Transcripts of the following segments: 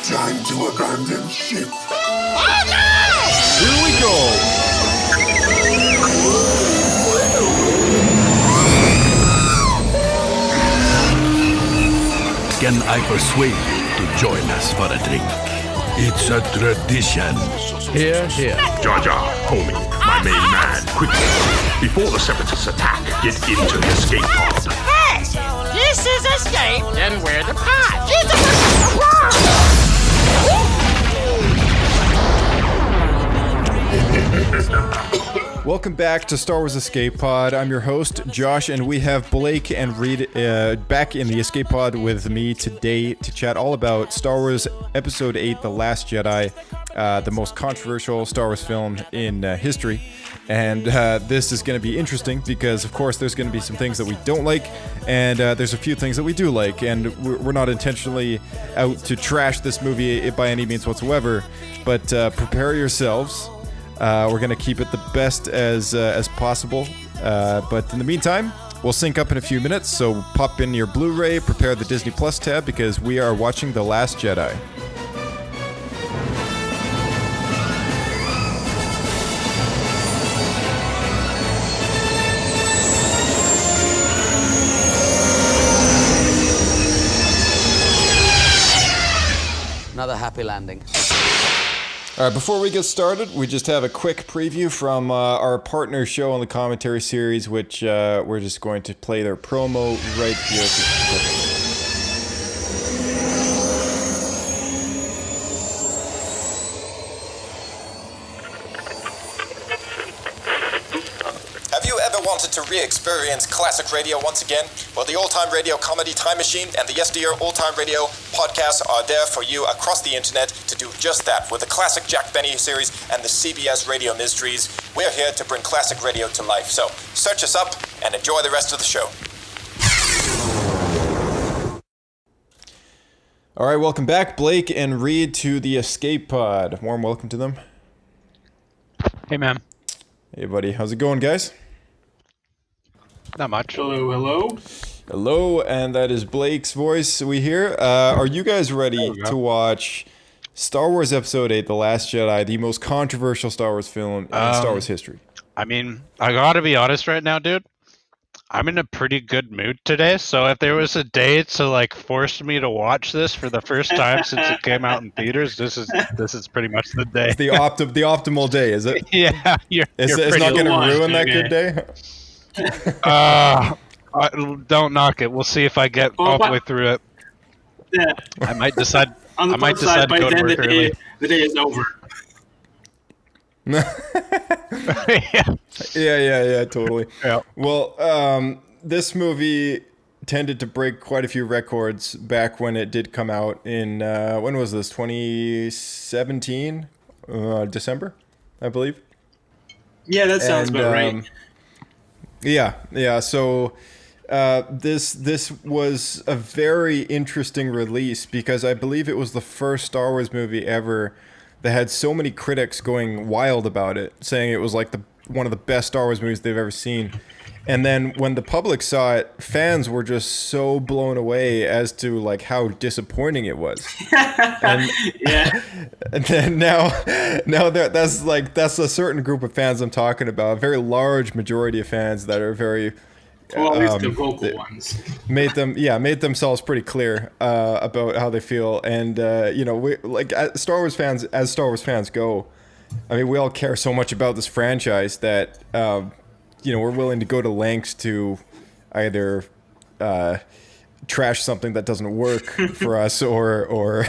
Time to abandon ship. Oh no! Here we go! Can I persuade you to join us for a drink? It's a tradition. Here, here. Jar Jar, homie, my main man, quickly. Before the Separatists attack, get into the escape pod. Hey! This is escape, then we're the pod. Welcome back to Star Wars Escape Pod. I'm your host, Josh, and we have Blake and Reed back in the Escape Pod with me today to chat all about Star Wars Episode 8, The Last Jedi, the most controversial Star Wars film in history. And this is going to be interesting because, of course, there's going to be some things that we don't like, and there's a few things that we do like, and we're not intentionally out to trash this movie by any means whatsoever, but prepare yourselves. We're going to keep it the best as possible. But in the meantime, we'll sync up in a few minutes. So pop in your Blu-ray, prepare the Disney Plus tab, because we are watching The Last Jedi. Another happy landing. All right, before we get started, we just have a quick preview from our partner show on the commentary series, which we're just going to play their promo right here. Have you ever wanted to re-experience classic radio once again? Well, the Old Time Radio Comedy Time Machine and the SDR Old Time Radio podcasts are there for you across the internet to do just that. With the classic Jack Benny series and the CBS Radio Mysteries, we're here to bring classic radio to life. So, search us up and enjoy the rest of the show. All right, welcome back, Blake and Reed, to the Escape Pod. Warm welcome to them. Hey, man. Hey, buddy. How's it going, guys? Not much. Hello, hello. Hello, and that is Blake's voice we hear. Are you guys ready to watch Star Wars Episode 8, The Last Jedi, the most controversial Star Wars film in Star Wars history? I mean, I gotta be honest right now, dude. I'm in a pretty good mood today, so if there was a day to like force me to watch this for the first time since it came out in theaters, this is pretty much the day. It's the optimal day, is it? Yeah, It's not going to ruin that good day? Don't knock it. We'll see if I get all the way through it. Yeah. I might decide. On the I might plus side, decide to by go to then work early. the day is over. Yeah, totally. Yeah. Well, this movie tended to break quite a few records back when it did come out in, when was this, 2017? December, I believe. Yeah, that sounds about right. Yeah. So this was a very interesting release because I believe it was the first Star Wars movie ever that had so many critics going wild about it, saying it was like one of the best Star Wars movies they've ever seen. And then when the public saw it, fans were just so blown away as to like how disappointing it was. And, Yeah. and then now that's a certain group of fans I'm talking about, a very large majority of fans that are very Well, at least the vocal ones. made themselves pretty clear about how they feel. And we like as Star Wars fans go, I mean, we all care so much about this franchise that we're willing to go to lengths to either trash something that doesn't work for us or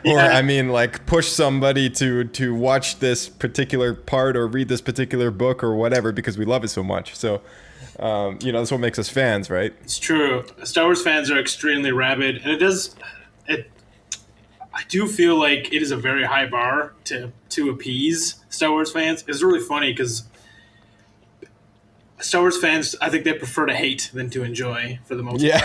I mean, like, push somebody to watch this particular part or read this particular book or whatever because we love it so much. So that's what makes us fans, right? It's true. Star Wars fans are extremely rabid, and I do feel like it is a very high bar to appease Star Wars fans. It's really funny because Star Wars fans, I think they prefer to hate than to enjoy for the most part.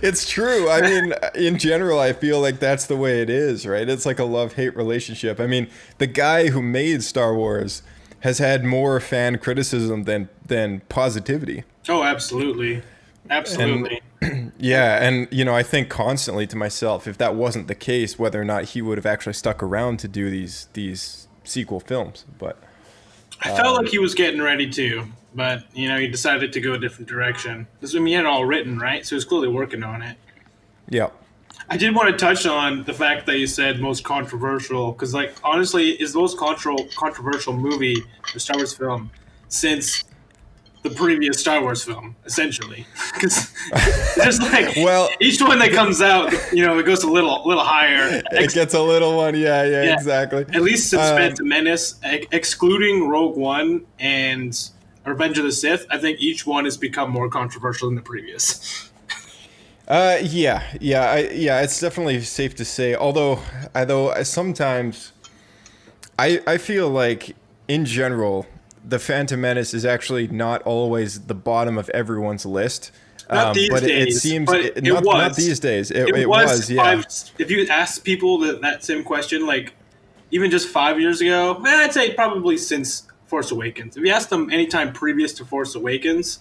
It's true. I mean, in general, I feel like that's the way it is, right? It's like a love-hate relationship. I mean, the guy who made Star Wars has had more fan criticism than positivity. Oh, absolutely. Absolutely. Yeah, and I think constantly to myself, if that wasn't the case, whether or not he would have actually stuck around to do these sequel films. But I felt like he was getting ready to, but he decided to go a different direction. Because he had it all written, right? So he was clearly working on it. yeah, I did want to touch on the fact that you said most controversial, because honestly, is the most controversial movie, the Star Wars film, since the previous Star Wars film, essentially. Because there's well, each one that comes out, it goes a little higher. It gets a little one. Yeah, exactly. At least since Phantom Menace, excluding Rogue One and Revenge of the Sith, I think each one has become more controversial than the previous. Yeah. It's definitely safe to say. Although sometimes I feel like in general, the Phantom Menace is actually not always the bottom of everyone's list. Not these but days. It seems but not these days. It was. Yeah. If you ask people that same question, even just 5 years ago, I'd say probably since Force Awakens. If you ask them anytime previous to Force Awakens,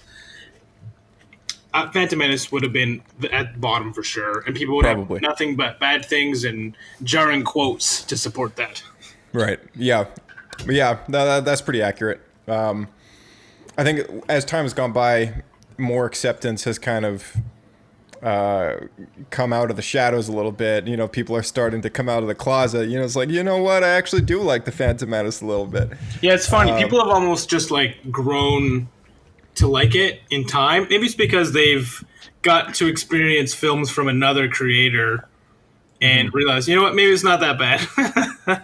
Phantom Menace would have been at the bottom for sure, and people would have nothing but bad things and jarring quotes to support that. Right. Yeah. That's pretty accurate. I think as time has gone by, more acceptance has kind of come out of the shadows a little bit. People are starting to come out of the closet. It's like, what? I actually do like the Phantom Menace a little bit. Yeah, it's funny. People have almost just grown to like it in time. Maybe it's because they've got to experience films from another creator and realize, maybe it's not that bad.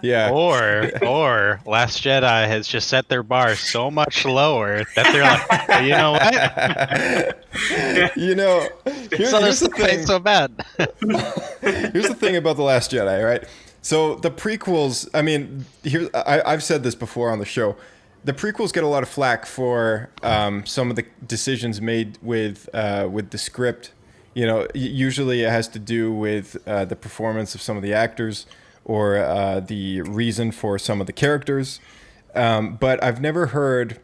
Yeah. Or Last Jedi has just set their bar so much lower that they're like, you know what? Here's the thing. So bad. Here's the thing about The Last Jedi, right? So the prequels, I mean, I've said this before on the show. The prequels get a lot of flack for some of the decisions made with the script. Usually it has to do with the performance of some of the actors or the reason for some of the characters. But I've never heard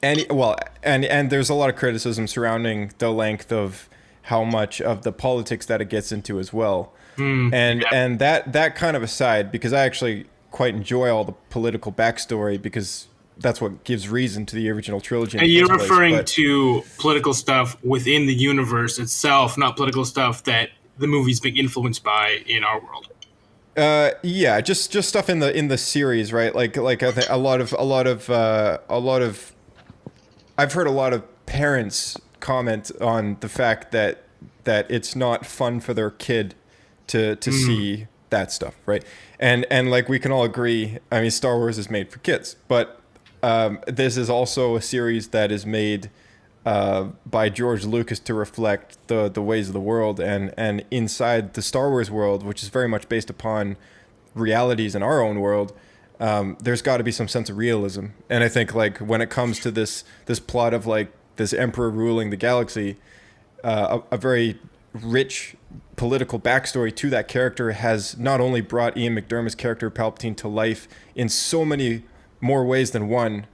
any. Well, and there's a lot of criticism surrounding the length of how much of the politics that it gets into as well. And that kind of aside, because I actually quite enjoy all the political backstory because that's what gives reason to the original trilogy. And you're referring to political stuff within the universe itself, not political stuff that the movie's being influenced by in our world. Yeah, just stuff in the series, right? Like I think a lot of I've heard a lot of parents comment on the fact that it's not fun for their kid to see that stuff, right? And we can all agree. I mean, Star Wars is made for kids, but this is also a series that is made by George Lucas to reflect the ways of the world, and inside the Star Wars world, which is very much based upon realities in our own world, there's got to be some sense of realism. And I think when it comes to this plot of this emperor ruling the galaxy, a very rich political backstory to that character has not only brought Ian McDiarmid's character Palpatine to life in so many more ways than one,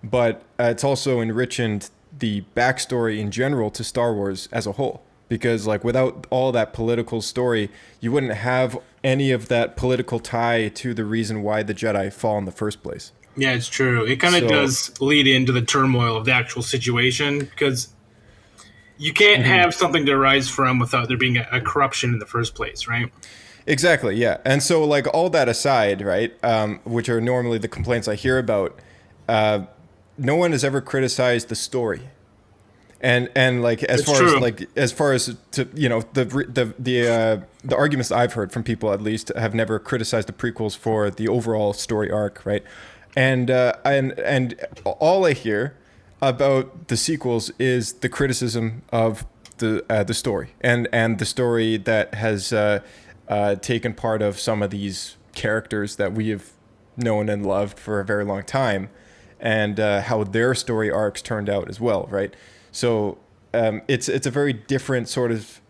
but it's also enriched the backstory in general to Star Wars as a whole. Because without all that political story, you wouldn't have any of that political tie to the reason why the Jedi fall in the first place. Yeah, it's true. It kind of does lead into the turmoil of the actual situation, because you can't have something to arise from without there being a corruption in the first place, right? Exactly, yeah. And so, all that aside, right, which are normally the complaints I hear about, no one has ever criticized the story. And as far as the arguments I've heard from people, at least, have never criticized the prequels for the overall story arc, right? And all I hear about the sequels is the criticism of the story and the story that has taken part of some of these characters that we have known and loved for a very long time, and how their story arcs turned out as well, right? So it's a very different sort of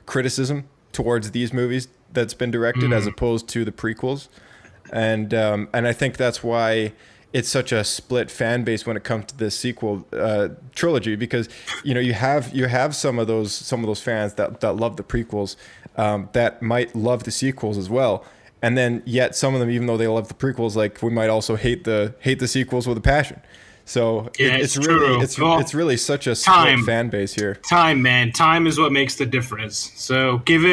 criticism towards these movies that's been directed as opposed to the prequels, and I think that's why it's such a split fan base when it comes to this sequel trilogy, because you have some of those fans that love the prequels, that might love the sequels as well, and then yet some of them, even though they love the prequels, like we might also hate the sequels with a passion. So it's really such a split fan base here. Time, man, time is what makes the difference. So give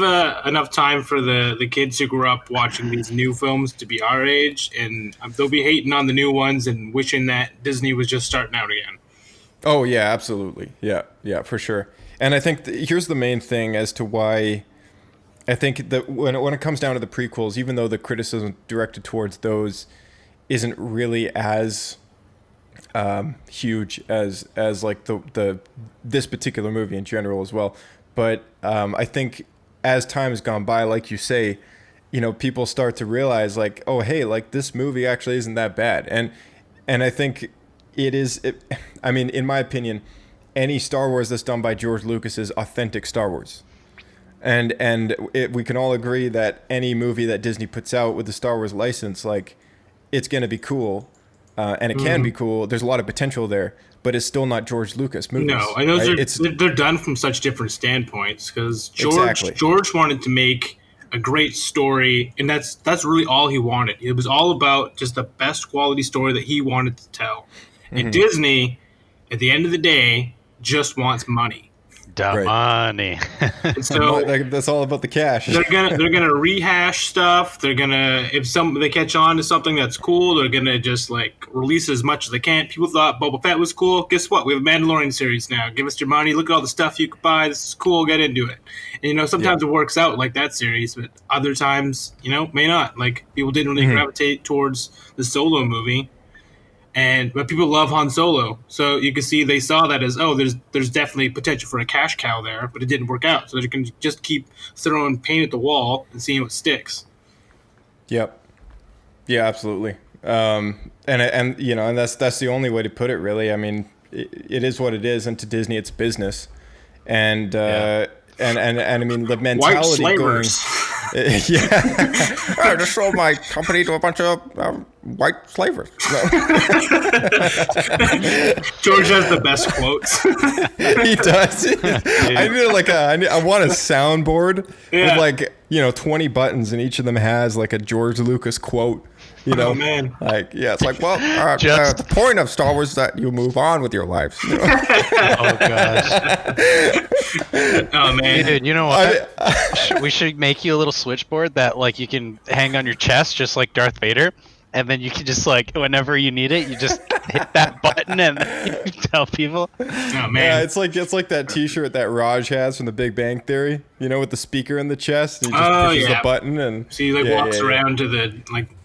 enough time for the kids who grew up watching these new films to be our age, and they'll be hating on the new ones and wishing that Disney was just starting out again. Oh yeah, absolutely, yeah, for sure. And I think here's the main thing as to why I think that when it comes down to the prequels, even though the criticism directed towards those isn't really as huge as like the this particular movie in general as well, but I think as time has gone by, like you say, people start to realize like, oh hey, like this movie actually isn't that bad, and I think I mean, in my opinion, any Star Wars that's done by George Lucas is authentic Star Wars. And we can all agree that any movie that Disney puts out with the Star Wars license, like, it's going to be cool, and it can be cool. There's a lot of potential there, but it's still not George Lucas movies. No, and those right? they're done from such different standpoints, because George wanted to make a great story, and that's really all he wanted. It was all about just the best quality story that he wanted to tell. And Disney, at the end of the day, just wants money. Money. So that's all about the cash. They're gonna rehash stuff. They're gonna, if they catch on to something that's cool, they're gonna just like release as much as they can. People thought Boba Fett was cool. Guess what? We have a Mandalorian series now. Give us your money. Look at all the stuff you could buy. This is cool. Get into it. And sometimes it works out like that series, but other times may not. Like people didn't really gravitate towards the Solo movie. But people love Han Solo, so you can see they saw that as, there's definitely potential for a cash cow there, but it didn't work out. So they can just keep throwing paint at the wall and seeing what sticks. Yep. Yeah, absolutely. And that's the only way to put it, really. I mean, it is what it is, and to Disney, it's business, and I mean the mentality white going. Yeah, I just sold my company to a bunch of white slavers. No. George has the best quotes. He does. I want a soundboard with 20 buttons, and each of them has like a George Lucas quote. Oh man! It's like, well, the point of Star Wars is that you move on with your lives. Oh gosh! Oh man! Dude, you know what? We should make you a little switchboard that like you can hang on your chest, just like Darth Vader, and then you can just like whenever you need it, you just hit that button and you tell people. Oh man! Yeah, it's like that T-shirt that Raj has from The Big Bang Theory. With the speaker in the chest, and he just pushes a button, and so he walks around to the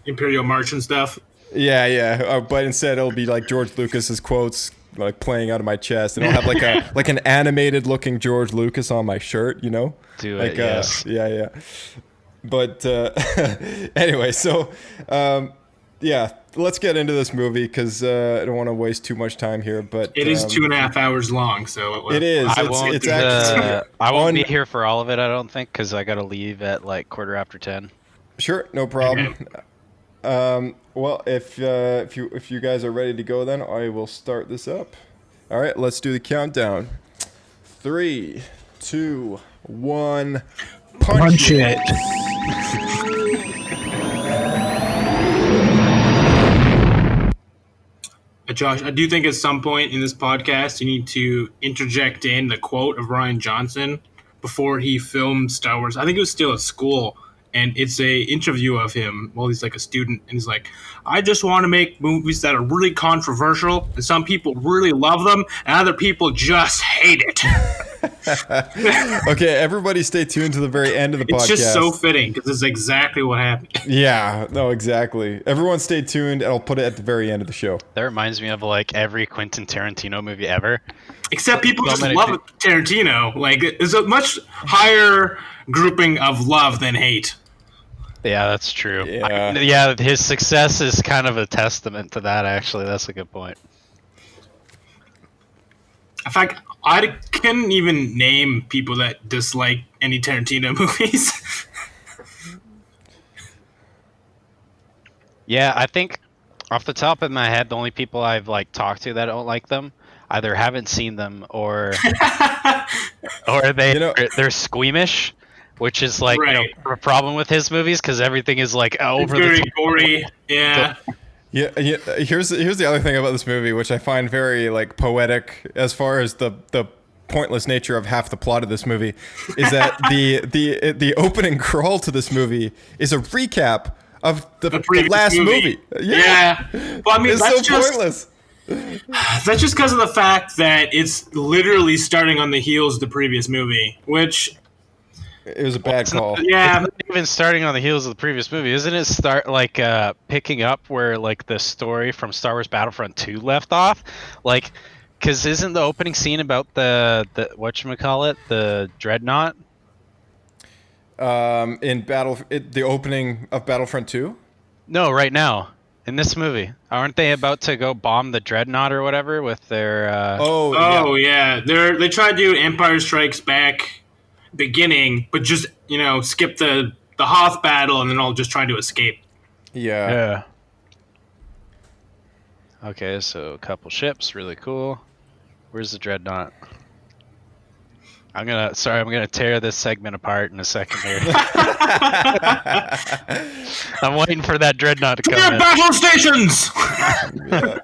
Imperial March and stuff. Yeah. But instead, it'll be like George Lucas's quotes like playing out of my chest, and I'll have like an animated looking George Lucas on my shirt. Do it. Yes. Yeah. But anyway, so let's get into this movie because I don't want to waste too much time here. But it is 2.5 hours long, so it is. I won't be here for all of it. I don't think, because I got to leave at like 10:15. Sure, no problem. Well, if you guys are ready to go, then I will start this up. All right, let's do the countdown. 3, 2, 1. Punch it. Josh, I do think at some point in this podcast you need to interject in the quote of Rian Johnson before he filmed Star Wars. I think it was still at school. And it's a interview of him while he's like a student, and he's like, I just want to make movies that are really controversial, and some people really love them, and other people just hate it. Okay, everybody stay tuned to the very end of the podcast. It's just so fitting, because it's exactly what happened. Yeah, no, exactly. Everyone stay tuned, and I'll put it at the very end of the show. That reminds me of like every Quentin Tarantino movie ever. Except people just love Tarantino. Like, there's a much higher grouping of love than hate. Yeah, that's true. Yeah. His success is kind of a testament to that, actually. That's a good point. In fact, I couldn't even name people that dislike any Tarantino movies. Yeah, I think Off the top of my head, the only people I've like talked to that don't like them either haven't seen them or they're squeamish, which is like Right. a problem with his movies because everything is like It's over very the top. gory. Yeah. Yeah, here's the other thing about this movie, which I find very like poetic as far as the pointless nature of half the plot of this movie, is that the opening crawl to this movie is a recap of the previous last movie. Yeah. Well, I mean, It's that's so pointless. That's just because of the fact that it's literally starting on the heels of the previous movie, which It was a bad call. yeah, It's not even starting on the heels of the previous movie, isn't it? Picking up where like the story from Star Wars Battlefront 2 left off, like, because isn't the opening scene about the whatchamacallit, the dreadnought? The opening of Battlefront 2. No, right now in this movie, aren't they about to go bomb the dreadnought or whatever with their? Oh yeah, they tried to do Empire Strikes Back beginning, but just skip the Hoth battle and then all just trying to escape. Yeah. Okay, so a couple ships, really cool. Where's the dreadnought? I'm gonna tear this segment apart in a second here. I'm waiting for that dreadnought to come in. Battle stations. Yeah.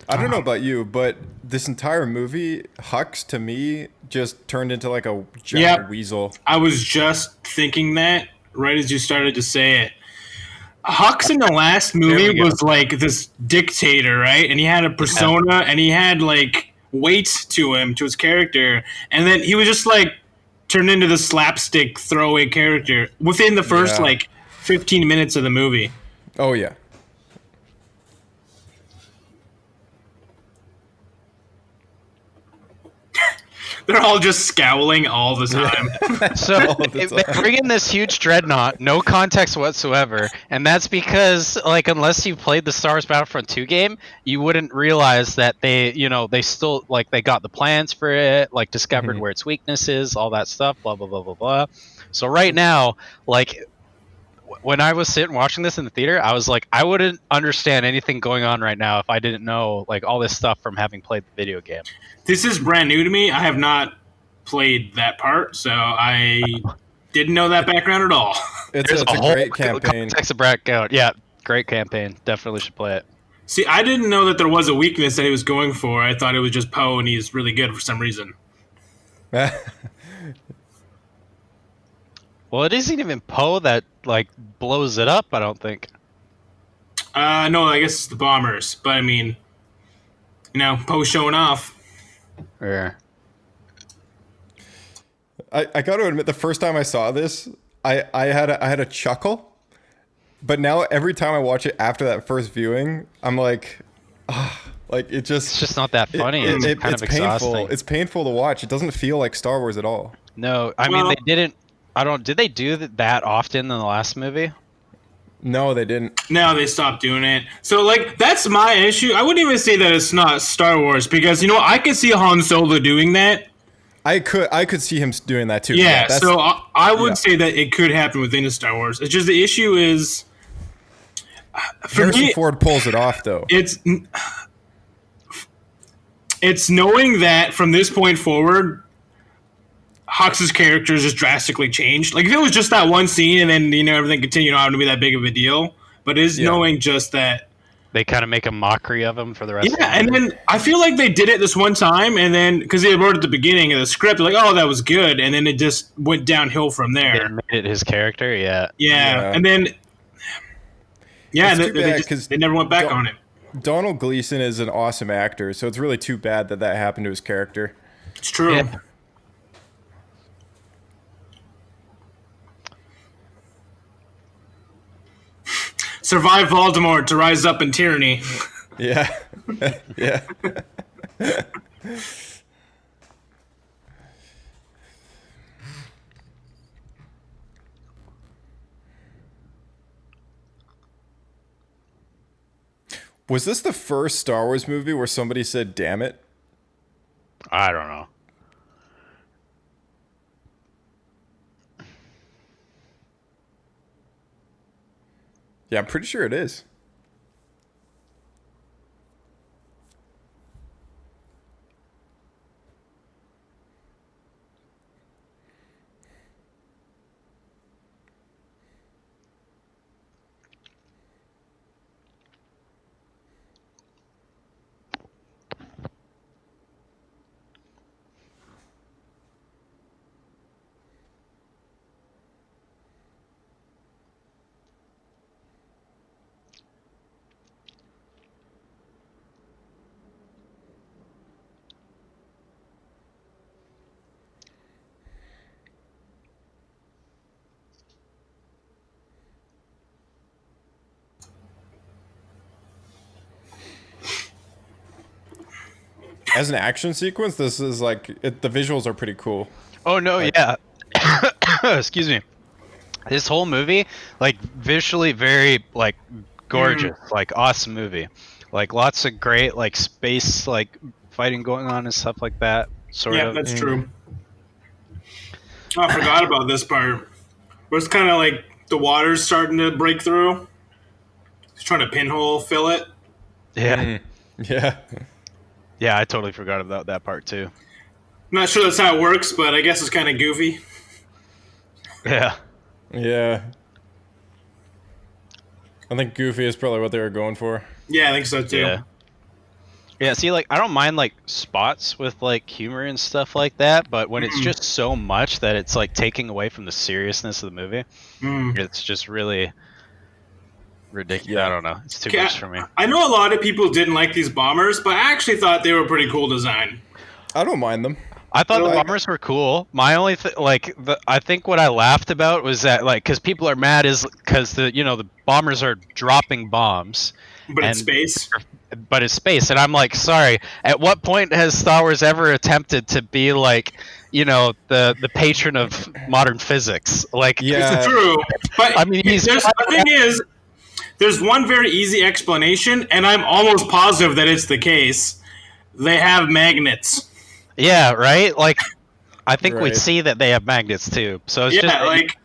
I don't know about you, but this entire movie, Hux, to me, just turned into like a giant weasel. I was just thinking that right as you started to say it. Hux in the last movie was like this dictator, right? And he had a persona and he had like weight to him, to his character. And then he was just like turned into the slapstick throwaway character within the first like 15 minutes of the movie. Oh, yeah. They're all just scowling all the time. So they bring in this huge dreadnought, no context whatsoever, and that's because, like, unless you played the Star Wars Battlefront 2 game, you wouldn't realize that they still, like, they got the plans for it, like, discovered where its weakness is, all that stuff, blah, blah, blah, blah, blah. So right now, like, when I was sitting watching this in the theater, I was like, I wouldn't understand anything going on right now if I didn't know, like, all this stuff from having played the video game. This is brand new to me. I have not played that part, so I didn't know that background at all. It's a great campaign. Context of Out. Yeah, great campaign. Definitely should play it. See, I didn't know that there was a weakness that he was going for. I thought it was just Poe, and he's really good for some reason. Well, it isn't even Poe that, like, blows it up, I don't think. No, I guess it's the bombers. But, I mean, Poe showing off. Yeah. I got to admit, the first time I saw this, I had a chuckle, but now every time I watch it after that first viewing, I'm like, like it's just not that funny. It's kind of exhausting. Painful. It's painful to watch. It doesn't feel like Star Wars at all. No, I mean they didn't. Did they do that often in the last movie? No, they didn't. No, they stopped doing it. So, like, that's my issue. I wouldn't even say that it's not Star Wars because I could see Han Solo doing that. I could see him doing that too. Yeah, so I would say that it could happen within the Star Wars. It's just the issue is Harrison Ford pulls it off though. It's knowing that from this point forward, Hux's character has just drastically changed. Like if it was just that one scene and then everything continued on to be that big of a deal, but it is knowing just that. They kind of make a mockery of him for the rest of the and then I feel like they did it this one time, and then because they wrote at the beginning of the script, like, oh, that was good, and then it just went downhill from there. They made it his character, yeah. And then, they never went back on it. Donald Gleason is an awesome actor, so it's really too bad that happened to his character. It's true. Yeah. Survive Voldemort to rise up in tyranny. Yeah. Yeah. Was this the first Star Wars movie where somebody said, damn it? I don't know. Yeah, I'm pretty sure it is. As an action sequence, this is like the visuals are pretty cool. Oh no, yeah. Excuse me. This whole movie, like visually very like gorgeous, like awesome movie. Like lots of great like space like fighting going on and stuff like that. Sort Yeah, of. that's true. Oh, I forgot about this part. Where it's kind of like the water's starting to break through. He's trying to pinhole fill it. Yeah. Yeah. Yeah, I totally forgot about that part too. I'm not sure that's how it works, but I guess it's kind of goofy. Yeah. Yeah. I think goofy is probably what they were going for. Yeah, I think so too. Yeah. Yeah, see, like, I don't mind, like, spots with, like, humor and stuff like that, but when it's just so much that it's, like, taking away from the seriousness of the movie, it's just really ridiculous. Yeah. I don't know. It's too Okay, much for me. I know a lot of people didn't like these bombers, but I actually thought they were pretty cool design. I don't mind them. I thought the like- bombers were cool. My only I think what I laughed about was that like because people are mad is because the bombers are dropping bombs, But in and- space. but it's space, and I'm like, sorry. At what point has Star Wars ever attempted to be like, the patron of modern physics? Like, Yeah. It's true. But I mean, the thing is, there's one very easy explanation, and I'm almost positive that it's the case. They have magnets. yeah, right. Like, I think we Right. see that they have magnets too. So it's Yeah, just like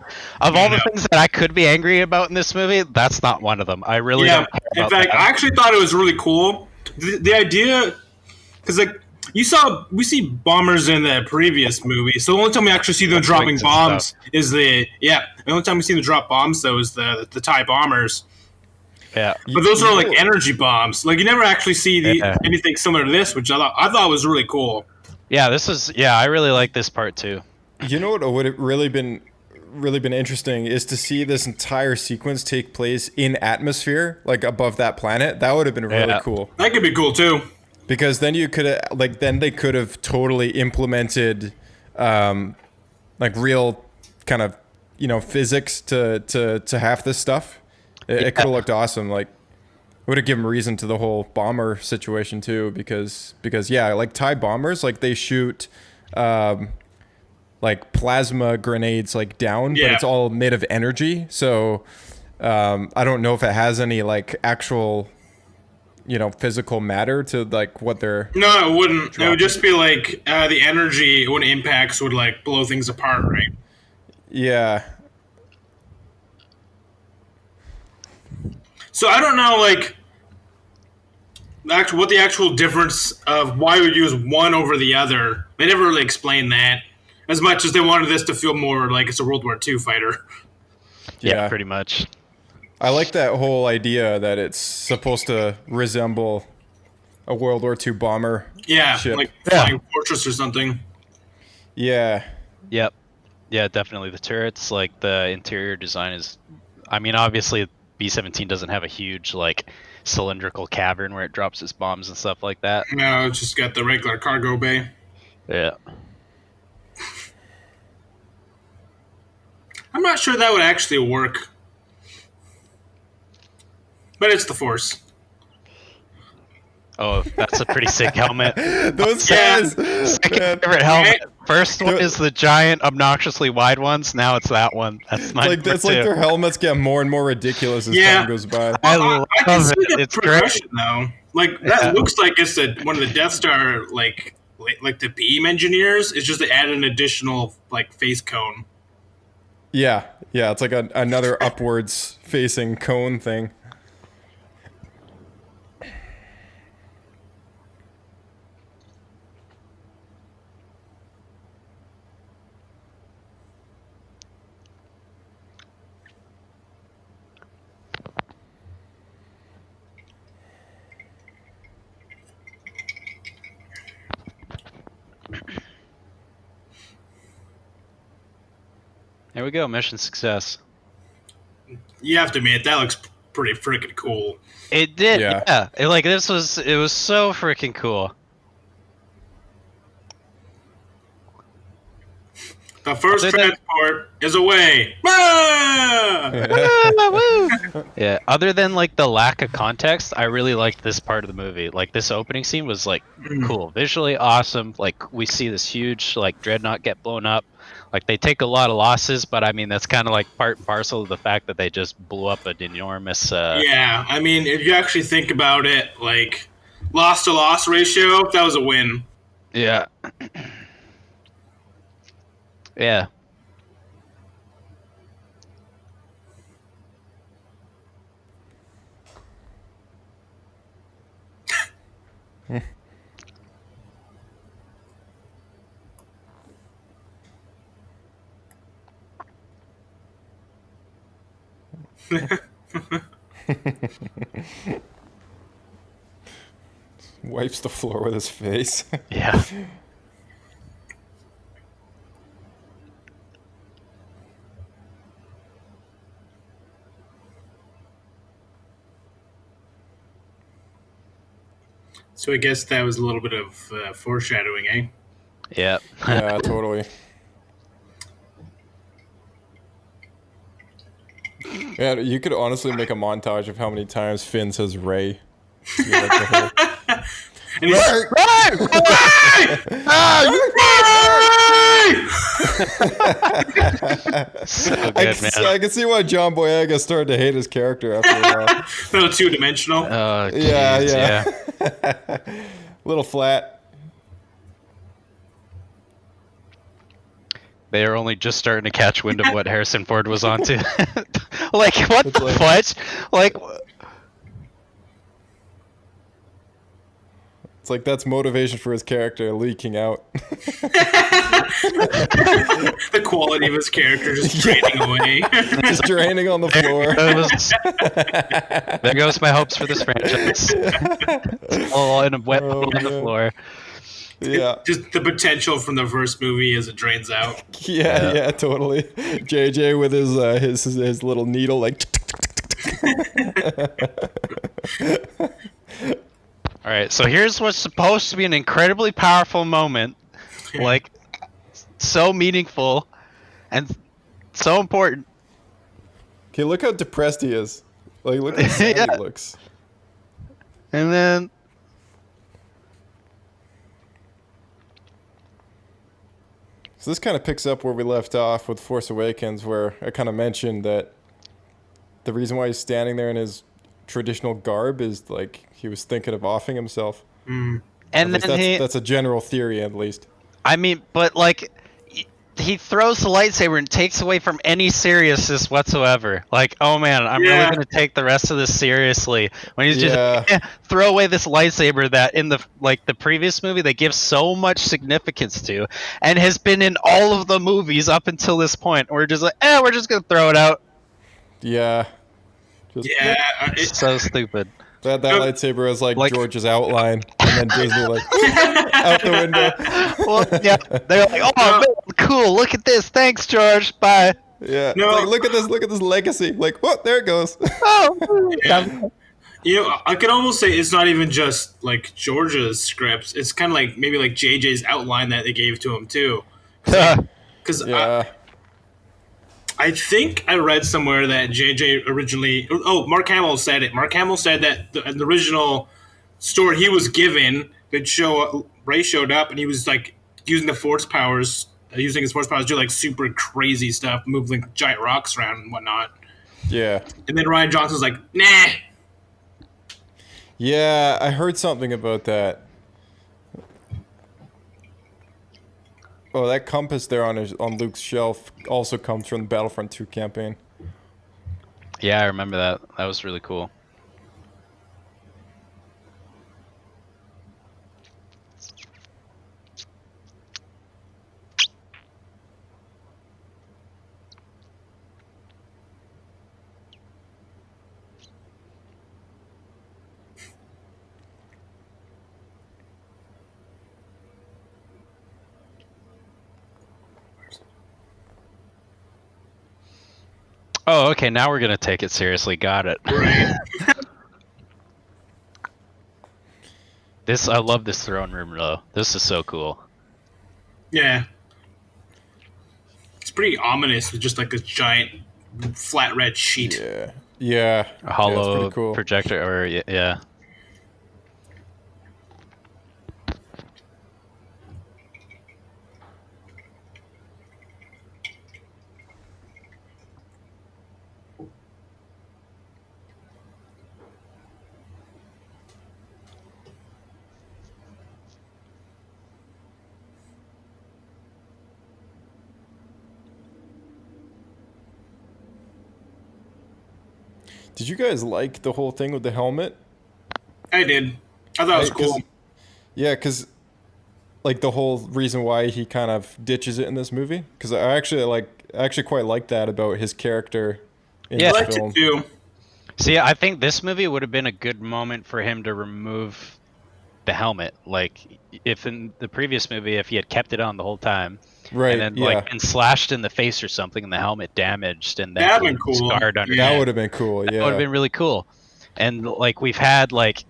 of all the things that I could be angry about in this movie, that's not one of them. I really yeah. don't care In about fact, that. I actually thought it was really cool. The idea, because like we see bombers in the previous movie, so the only time we actually see them dropping Wings and bombs is the only time we see them drop bombs though is the TIE bombers. Yeah. But those are like know- energy bombs. Like you never actually see Yeah. anything similar to this, which I thought was really cool. Yeah, I really like this part too. You know what would have really been interesting is to see this entire sequence take place in atmosphere, like above that planet. That would have been really Yeah. cool. That could be cool too. Because then you could then they could have totally implemented like real kind of physics to half this stuff. It could have looked awesome. Like would have given reason to the whole bomber situation too, because yeah, like TIE bombers, like they shoot like plasma grenades like down, but Yeah. it's all made of energy. So I don't know if it has any like actual physical matter to like what they're. No, it wouldn't. It would just be like the energy when it impacts would like blow things apart, right? Yeah. So I don't know, like, what the actual difference of why we would use one over the other. They never really explained that. As much as they wanted this to feel more like it's a World War II fighter. Yeah, pretty much. I like that whole idea that it's supposed to resemble a World War II bomber. Yeah, ship. like Flying Fortress or something. Yeah. Yep. Yeah, definitely. The turrets, like the interior design is, I mean, obviously B-17 doesn't have a huge like cylindrical cavern where it drops its bombs and stuff like that. No, it's just got the regular cargo bay. Yeah. I'm not sure that would actually work. But it's the Force. Oh, that's a pretty sick helmet. Those Yeah. guys. Second man. favorite helmet. First one is the giant, obnoxiously wide ones. Now it's that one. That's my Like that's like number their helmets get more and more ridiculous as Yeah. time goes by. I I can love see the it. It's great. progression though. Like that looks like it's one of the Death Star like the beam engineers. It's just they add an additional like face cone. Yeah, yeah, it's like another upwards facing cone thing. There we go. Mission success. You have to admit that looks pretty freaking cool. It did. Yeah. Yeah. It was so freaking cool. The first Other than- transport is away. Ah! Yeah. Other than like the lack of context, I really liked this part of the movie. Like this opening scene was like cool, visually awesome. Like we see this huge like dreadnought get blown up. Like they take a lot of losses, but I mean that's kind of like part and parcel of the fact that they just blew up an enormous. Yeah, I mean, if you actually think about it, like loss to loss ratio, that was a win. Yeah. Yeah. Wipes the floor with his face. Yeah. So I guess that was a little bit of foreshadowing, eh? Yeah. Yeah, totally. Yeah, you could honestly make a montage of how many times Finn says Ray. And he's So good, man. I can see why John Boyega started to hate his character after a while. a little two-dimensional. Oh, Yeah, jeez, yeah. Little flat. They are only just starting to catch wind of what Harrison Ford was onto. Like, what It's the like- fudge? Like, It's like that's motivation for his character leaking out. The quality of his character just draining away. Just draining on the floor. there goes my hopes for this franchise. It's all in a wet Oh, on the man. floor. Yeah. Just the potential from the first movie as it drains out. Yeah, totally. JJ with his little needle, like. All right, so here's what's supposed to be an incredibly powerful moment, like so meaningful and so important. Okay, look how depressed he is. Like, look how sad Yeah. he looks. And then So this kind of picks up where we left off with Force Awakens, where I kind of mentioned that the reason why he's standing there in his traditional garb is like he was thinking of offing himself. and At least then that's a general theory, at least. I mean, but like he throws the lightsaber and takes away from any seriousness whatsoever. Like, oh man, I'm really Yeah. gonna take the rest of this seriously. When he's just Yeah. throw away this lightsaber that in the previous movie they give so much significance to, and has been in all of the movies up until this point. We're just like, we're just gonna throw it out. Yeah. Just Yeah, So stupid. that lightsaber is like George's outline, and then Disney like out the window. Well, yeah, they're like, oh man, cool. Look at this. Thanks, George. Bye. Yeah. No. It's like, look at this legacy. Like, what? There it goes. Oh, you know, I could almost say it's not even just like George's scripts. It's kind of like maybe like JJ's outline that they gave to him too. Because Yeah. I think I read somewhere that JJ originally. Oh, Mark Hamill said it. Mark Hamill said that the original story he was given, Ray showed up and he was like using his force powers to do like super crazy stuff, move like giant rocks around and whatnot. Yeah. And then Ryan Johnson's like, nah. Yeah, I heard something about that. Oh, that compass there on Luke's shelf also comes from the Battlefront 2 campaign. Yeah, I remember that. That was really cool. Oh, okay. Now we're gonna take it seriously. Got it. I love this throne room though. This is so cool. Yeah. It's pretty ominous with just like this giant flat red sheet. Yeah. A hollow it's pretty cool. projector, or yeah. Did you guys like the whole thing with the helmet? I did. I thought it was cool. Yeah, because like the whole reason why he kind of ditches it in this movie. Because I actually quite like that about his character in Yeah. this I liked film. it too. See, I think this movie would have been a good moment for him to remove the helmet. Like, if in the previous movie, if he had kept it on the whole time, Right. and then yeah. like been slashed in the face or something, and the helmet damaged, and then That'd been cool. scarred under. that would have been cool. That Yeah. would have been really cool. And like we've had like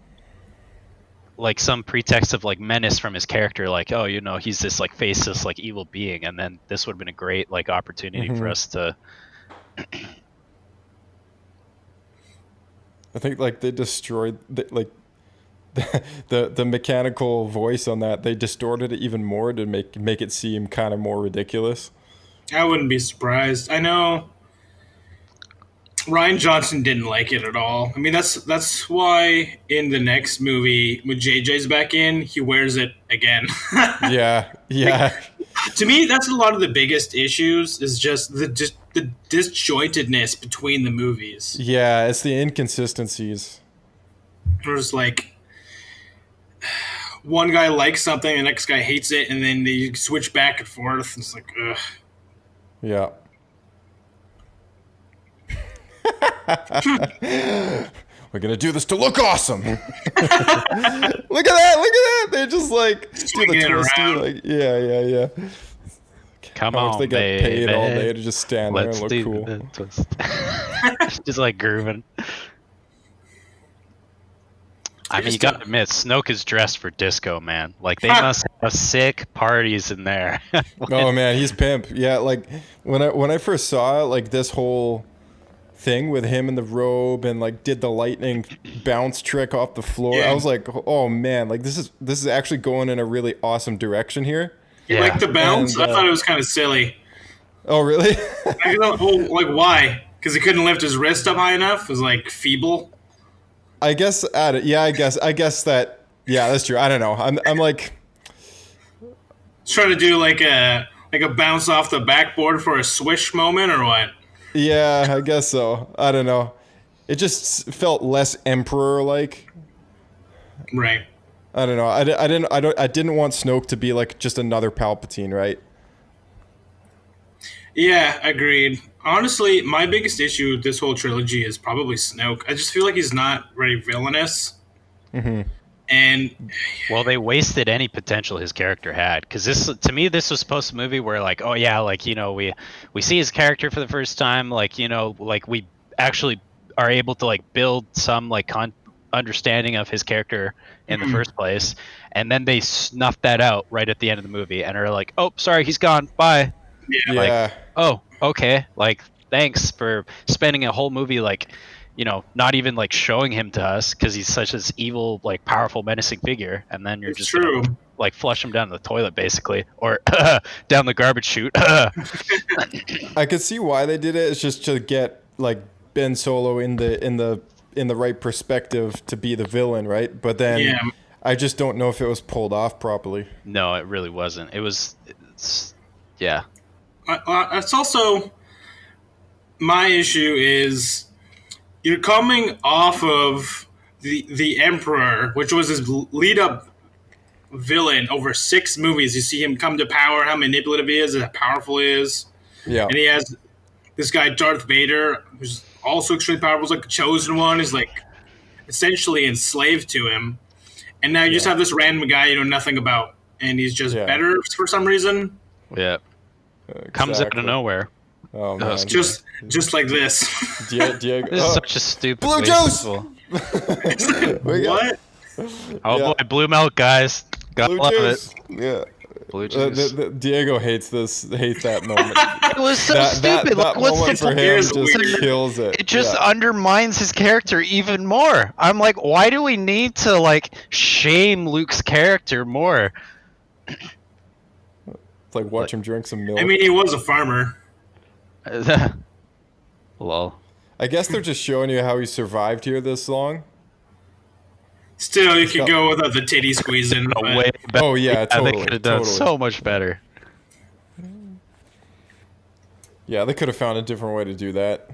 some pretext of like menace from his character, like, oh, you know, he's this like faceless like evil being, and then this would have been a great like opportunity for us to. I think like they destroyed the mechanical voice on that. They distorted it even more to make it seem kind of more ridiculous. I wouldn't be surprised. I know Ryan Johnson didn't like it at all. I mean, that's why in the next movie, when JJ's back in, he wears it again. Yeah. To me, that's a lot of the biggest issues. Is just the disjointedness between the movies. Yeah, it's the inconsistencies. There's like one guy likes something, the next guy hates it, and then they switch back and forth. It's like, ugh. Yeah. We're gonna do this to look awesome. Look at that! They're just like do the Swinging it twisty, around. like yeah. Come How much on, they get paid baby. all day to just stand there Let's and look do cool. the twist. Just like grooving. I mean, you gotta admit, Snoke is dressed for disco, man. Like, they must have sick parties in there. Oh man, he's pimp. Yeah, like when I first saw like this whole thing with him in the robe and like did the lightning bounce trick off the floor, Yeah. I was like, oh man, like this is actually going in a really awesome direction here. You like the bounce? And, I thought it was kind of silly. Oh really? I don't know, like, why? Because he couldn't lift his wrist up high enough? It was like feeble. I guess I guess that that's true. I don't know. I'm like He's trying to do like a bounce off the backboard for a swish moment, or what? yeah, I guess so. I don't know. It just felt less emperor like. Right. I don't know. I didn't want Snoke to be like just another Palpatine, right? Yeah, agreed. Honestly, my biggest issue with this whole trilogy is probably Snoke. I just feel like he's not very villainous. Mm-hmm. And Well, they wasted any potential his character had, because to me, this was supposed to be a movie where, like, oh yeah, like, you know, we see his character for the first time, like, you know, like we actually are able to like build some like understanding of his character in the first place, and then they snuffed that out right at the end of the movie and are like, oh, sorry, he's gone, bye. yeah, Yeah. Oh, okay, like, thanks for spending a whole movie like, you know, not even like showing him to us because he's such this evil, like, powerful, menacing figure, and then you're it's just true. gonna, like, flush him down the toilet basically, or down the garbage chute. I could see why they did it. It's just to get like Ben Solo in the right perspective to be the villain, right? But then Yeah. I just don't know if it was pulled off properly. No, it really wasn't. Yeah. It's also my issue is you're coming off of the Emperor, which was his lead up villain over 6 movies. You see him come to power, how manipulative he is, how powerful he is. Yeah. And he has this guy Darth Vader, who's also extremely powerful, is like the chosen one, is like essentially enslaved to him. And now you just have this random guy you know nothing about, and he's just better for some reason. Yeah. Comes out of nowhere. Oh man. Just like this. Diego. This is such a stupid Blue juice! What? Boy, blue milk, guys. Gotta Blue love juice. it. Yeah. Blue juice. Diego hates that moment. It was so stupid. That moment for him just kills it. It just undermines his character even more. I'm like, why do we need to like shame Luke's character more? It's like watch him drink some milk. I mean, he was a farmer. Lol. I guess they're just showing you how he survived here this long. Still, you could go without the titty squeezing. Way better. Oh yeah, totally. They could have done so much better. Yeah, they could have found a different way to do that.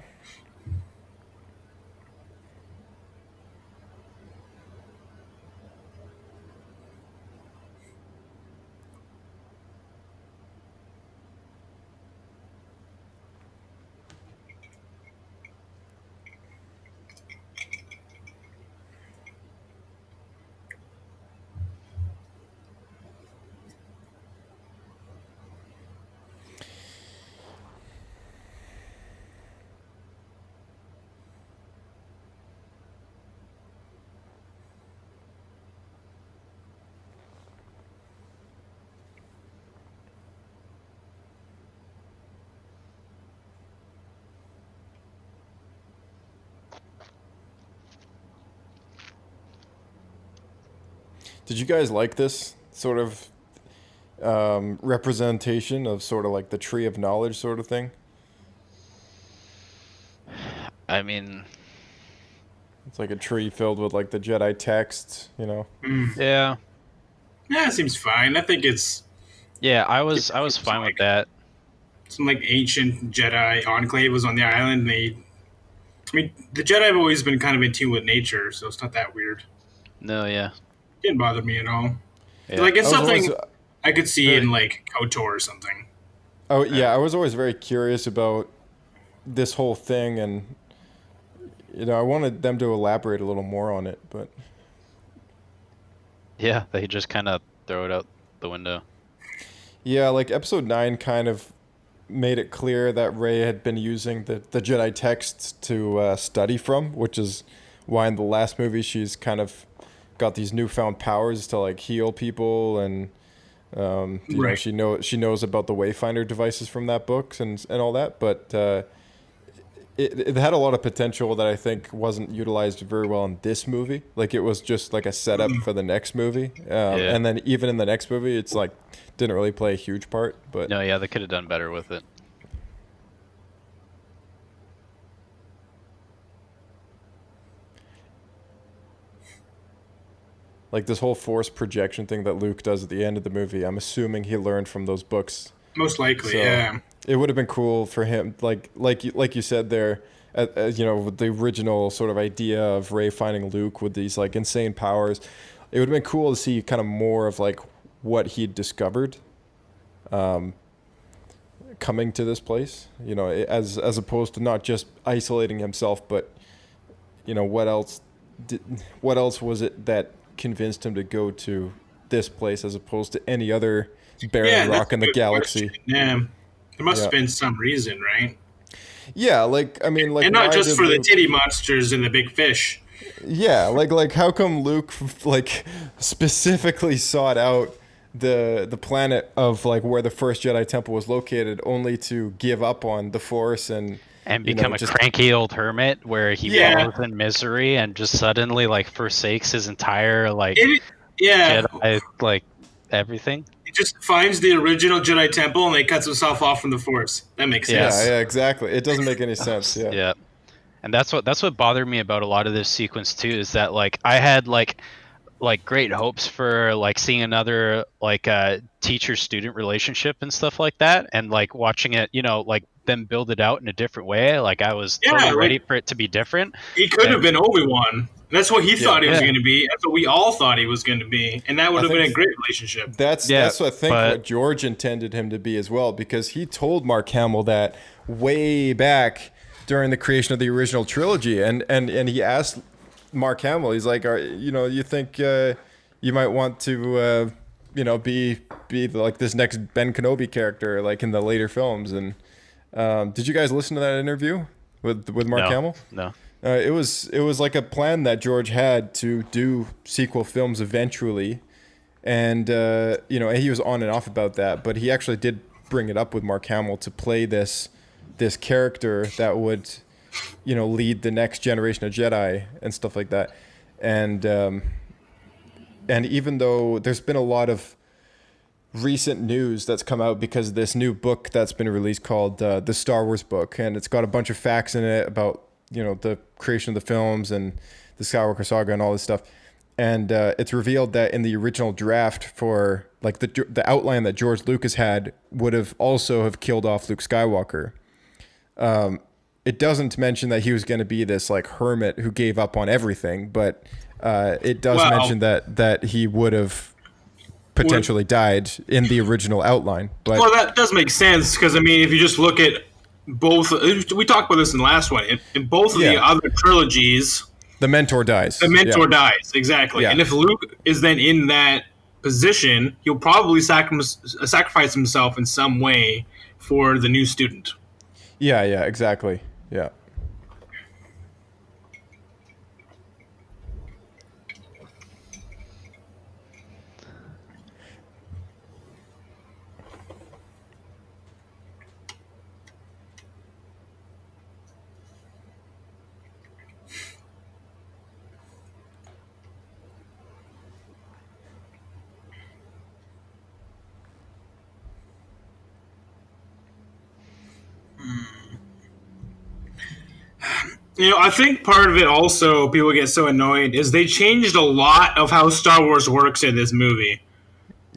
Did you guys like this sort of representation of sort of like the tree of knowledge sort of thing? I mean, it's like a tree filled with like the Jedi texts, you know? Yeah. Yeah, it seems fine. I think it's... Yeah, I was fine with that. Some like ancient Jedi enclave was on the island. I mean, the Jedi have always been kind of in tune with nature, so it's not that weird. No, yeah. Didn't bother me at all. Yeah. Like, it's something always, I could see in, like, KOTOR or something. Oh, yeah, I was always very curious about this whole thing, and, you know, I wanted them to elaborate a little more on it, but... Yeah, they just kind of throw it out the window. Yeah, like, Episode 9 kind of made it clear that Rey had been using the Jedi texts to study from, which is why in the last movie she's kind of got these newfound powers to like heal people, and you know, she knows about the Wayfinder devices from that book and all that, but it had a lot of potential that I think wasn't utilized very well in this movie. Like it was just like a setup for the next movie, and then even in the next movie, it's like didn't really play a huge part. But no, yeah, they could have done better with it. Like this whole force projection thing that Luke does at the end of the movie, I'm assuming he learned from those books. Most likely, So yeah. It would have been cool for him, like you said there, you know, with the original sort of idea of Rey finding Luke with these like insane powers. It would have been cool to see kind of more of like what he'd discovered, coming to this place. You know, as opposed to not just isolating himself, but you know, what else was it that convinced him to go to this place as opposed to any other barren rock in the galaxy? Question. Yeah, there must have been some reason, right? Yeah, like I mean, like, and not just for the Luke... titty monsters and the big fish. Yeah, like how come Luke like specifically sought out the planet of like where the first Jedi temple was located, only to give up on the Force and become a cranky old hermit where he wallows in misery and just suddenly like forsakes his entire like Jedi, like everything. He just finds the original Jedi temple and he cuts himself off from the Force. That makes sense. Yeah, exactly. It doesn't make any sense. Yeah. And that's what bothered me about a lot of this sequence too, is that like I had like like great hopes for like seeing another like teacher-student relationship and stuff like that, and like watching it, like them build it out in a different way. Like I was totally ready for it to be different. He could have been Obi-Wan. That's what he thought he was Yeah. going to be. That's what we all thought he was going to be, and that would have been a great relationship. That's I think what George intended him to be as well, because he told Mark Hamill that way back during the creation of the original trilogy, and he asked Mark Hamill, he's like, you think you might want to be like this next Ben Kenobi character like in the later films, and did you guys listen to that interview with Mark Hamill? No. It was like a plan that George had to do sequel films eventually, and he was on and off about that, but he actually did bring it up with Mark Hamill to play this character that would lead the next generation of Jedi and stuff like that, and even though there's been a lot of recent news that's come out because of this new book that's been released called the Star Wars book, and it's got a bunch of facts in it about the creation of the films and the Skywalker saga and all this stuff. And it's revealed that in the original draft for like the outline that George Lucas had would have also have killed off Luke Skywalker. It doesn't mention that he was going to be this like hermit who gave up on everything, but it does mention that he would have potentially died in the original outline. But that does make sense, because I mean, if you just look at both, we talked about this in the last one. In both of the other trilogies, the mentor dies. Dies, exactly. Yeah. And if Luke is then in that position, he'll probably sacrifice himself in some way for the new student. Yeah, exactly. Yeah. I think part of it also, people get so annoyed, is they changed a lot of how Star Wars works in this movie.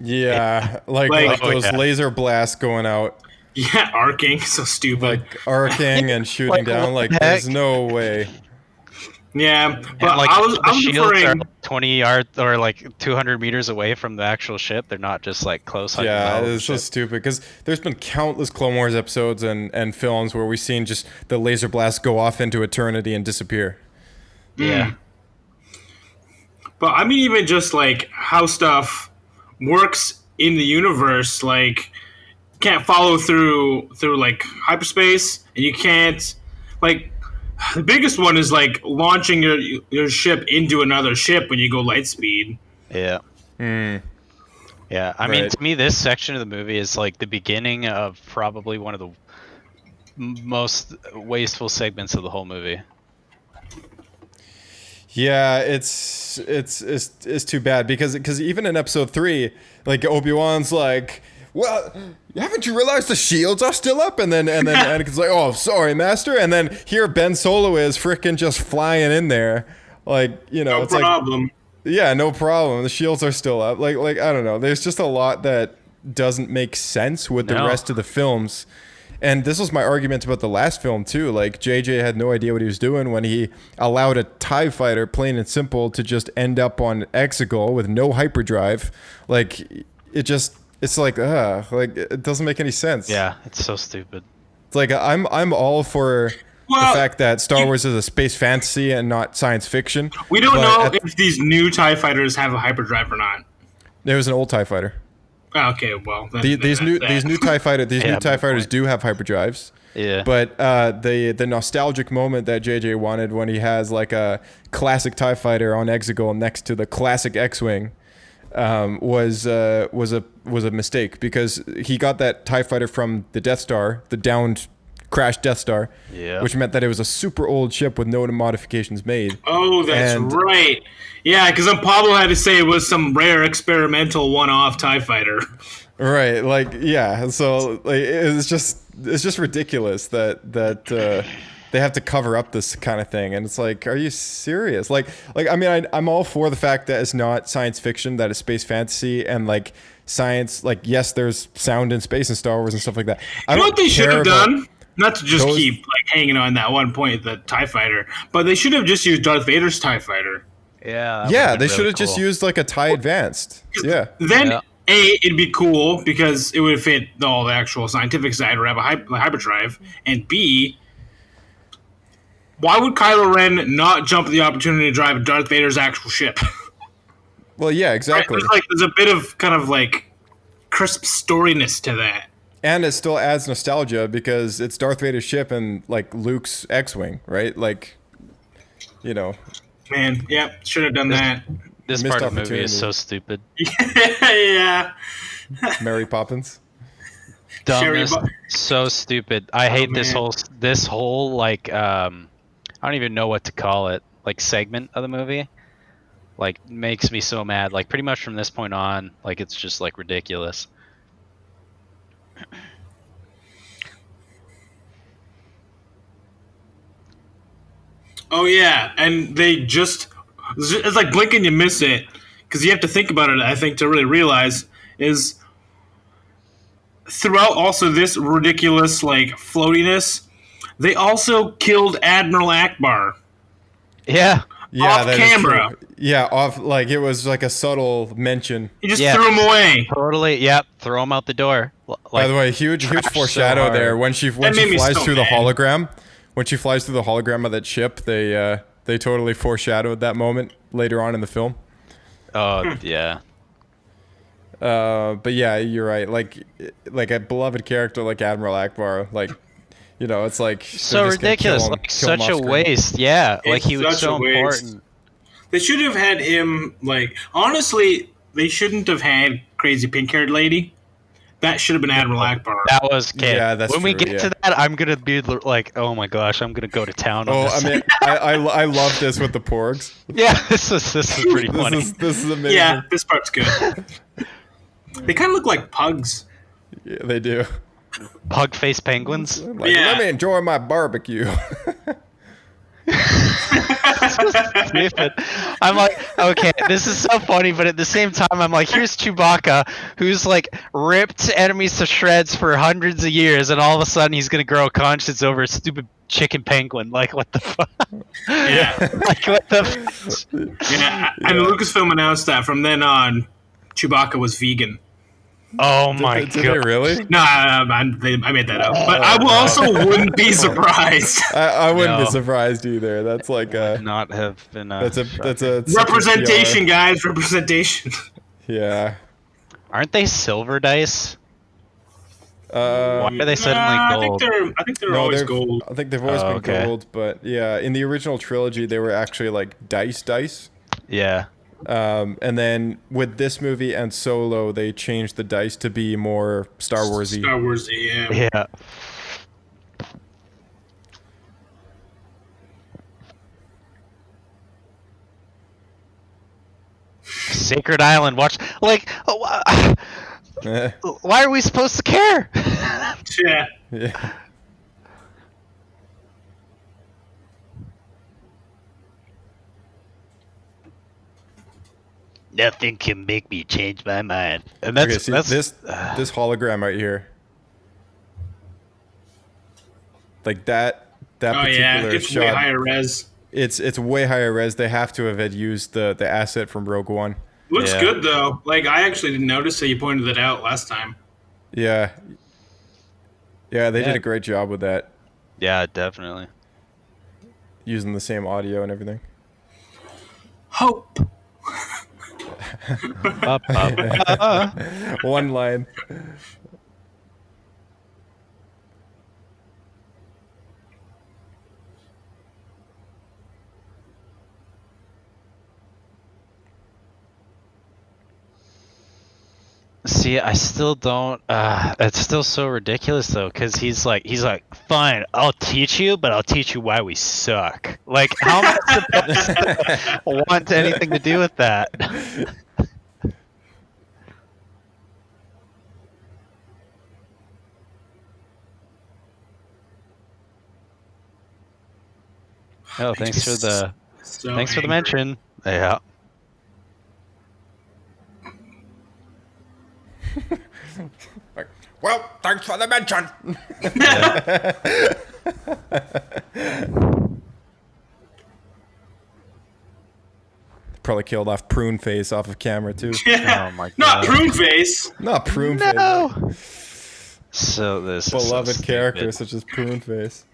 Yeah, like those laser blasts going out. Yeah, arcing, so stupid. Like arcing and shooting down, like there's no way. Yeah, but like I'm the shields referring... are 20 yards or like 200 meters away from the actual ship. They're not just like close. Yeah, it's so stupid, because there's been countless Clone Wars episodes and films where we've seen just the laser blast go off into eternity and disappear. Yeah. But I mean, even just like how stuff works in the universe, like you can't follow through like hyperspace, and you can't like. The biggest one is like launching your ship into another ship when you go light speed. Yeah. Yeah. I mean, to me, this section of the movie is like the beginning of probably one of the most wasteful segments of the whole movie. Yeah, it's too bad, because even in episode 3, like Obi-Wan's like, well, haven't you realized the shields are still up? And then Anakin's like, oh, sorry, master. And then here Ben Solo is freaking just flying in there. Like, no it's problem. Like, yeah, no problem. The shields are still up. Like, I don't know. There's just a lot that doesn't make sense with the rest of the films. And this was my argument about the last film too. Like, JJ had no idea what he was doing when he allowed a TIE fighter, plain and simple, to just end up on Exegol with no hyperdrive. Like, it's like it doesn't make any sense. Yeah, it's so stupid. It's like I'm all for the fact that Star Wars is a space fantasy and not science fiction. We don't know if these new TIE fighters have a hyperdrive or not. There was an old TIE fighter. Okay, well, these new TIE fighters do have hyperdrives. Yeah. But the nostalgic moment that JJ wanted when he has like a classic TIE fighter on Exegol next to the classic X-wing was a mistake, because he got that TIE fighter from the Death Star, the downed, crashed Death Star, which meant that it was a super old ship with no modifications made. Oh, that's right. Yeah, because Pablo had to say it was some rare experimental one-off TIE fighter. Right, like, yeah. So like, it's just ridiculous that they have to cover up this kind of thing, and it's like, are you serious? Like I mean, I'm all for the fact that it's not science fiction, that it's space fantasy, and like science. Like, yes, there's sound in space and Star Wars and stuff like that. You know what they should have about done? Not to just those- keep like hanging on that one point, the TIE fighter, but they should have just used Darth Vader's TIE fighter. Yeah. Yeah, they should have just used like a TIE Advanced. Yeah. Then Yeah. it'd be cool because it would fit all the actual scientific side or have a hyperdrive, and B, why would Kylo Ren not jump at the opportunity to drive Darth Vader's actual ship? Well, yeah, exactly. There's a bit of kind of like crisp storiness to that. And it still adds nostalgia because it's Darth Vader's ship and like Luke's X-wing, right? Like, you know, Man, yeah, should have done that. This Missed part of the movie is opportunity. so stupid. Yeah. Mary Poppins. Dumbest, Sherry so stupid. I hate man. this whole like I don't even know what to call it. Like segment of the movie. Like makes me so mad. Like pretty much from this point on, like it's just like ridiculous. Oh yeah, and they just it's like blink and you miss it because you have to think about it. I think to really realize is throughout also this ridiculous like floatiness, they also killed Admiral Akbar. Yeah. Yeah, Off that is camera. true. Yeah, off. Like it was like a subtle mention. He just Yeah. threw him away. Totally. Yep. Throw him out the door. By the way, huge trash so foreshadow hard. there when she made me flies so through the mad. hologram. When she flies through the hologram of that ship, they totally foreshadowed that moment later on in the film. Oh yeah. But yeah, you're right. Like a beloved character like Admiral Akbar, like, you know, it's like So they're just gonna kill ridiculous. him- Like kill him such off a screen. waste. Yeah. Like It's he was such so a waste. important. They should have had him like honestly. They shouldn't have had crazy pink-haired lady. That should have been Admiral Akbar. That was okay. Yeah, that's when we true, get yeah. to that, I'm gonna be like, oh my gosh, I'm gonna go to town on Oh, this. I mean, I love this with the porgs. yeah, this is pretty funny. This is amazing. Yeah, this part's good. They kind of look like pugs. Yeah, they do. Pug face penguins. Like, Yeah. let me enjoy my barbecue. Stupid. I'm like, okay, this is so funny, but at the same time, I'm like, here's Chewbacca, who's like ripped enemies to shreds for hundreds of years, and all of a sudden he's gonna grow a conscience over a stupid chicken penguin. Like, what the fuck? Yeah, Like, what the fuck? yeah. And Lucasfilm announced that from then on, Chewbacca was vegan. Oh my Did they god. really? No, I made that up. But I also wouldn't be surprised. I wouldn't No. be surprised either. That's like Not have been. that's a such a Representation, guys. Representation. PR. Yeah. Aren't they silver dice? Why are they suddenly I gold? think they're always gold. I think they've always Oh, been okay. gold, but yeah, in the original trilogy they were actually like dice. Yeah. And then with this movie and Solo, they changed the dice to be more Star Warsy. Star Wars, yeah. Yeah. Sacred Island. Watch. Like, Eh, why are we supposed to care? Yeah. yeah. Nothing can make me change my mind. And that's Okay, see that's this hologram right here. Like that Oh particular yeah, it's shot. way higher res. It's way higher res. They have to have had used the asset from Rogue One. Looks Yeah. good though. Like I actually didn't notice that you pointed that out last time. Yeah. Yeah, they did Yeah. a great job with that, yeah, definitely. using the same audio and everything. Hope. One line. See, I still don't. It's still so ridiculous though, because he's like, fine, I'll teach you, but I'll teach you why we suck. Like, how am I supposed to want anything to do with that? Oh, thanks for the So thanks for the angry. mention. Yeah. Well, thanks for the mention. Probably killed off Prune Face off of camera too. Oh my Not god. Prune Face. Not Prune Face. No. So this is so Beloved character stupid. such as Prune Face.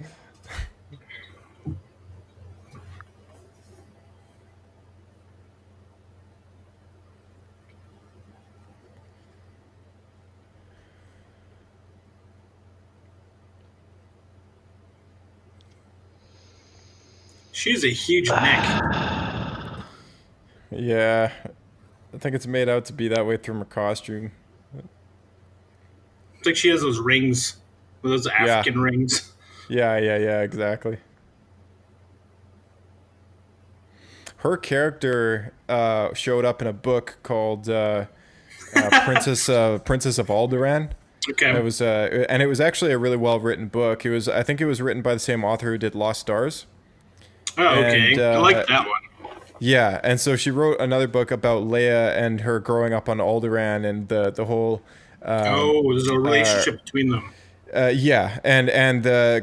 She has a huge neck. Yeah, I think it's made out to be that way through her costume. It's like she has those rings, those African rings. Yeah, exactly. Her character showed up in a book called Princess of Alderaan. Okay. It was and it was actually a really well written book. I think it was written by the same author who did Lost Stars. Oh, okay. And, I like that one. Yeah, and so she wrote another book about Leia and her growing up on Alderaan and the whole. There's a relationship between them. Yeah, and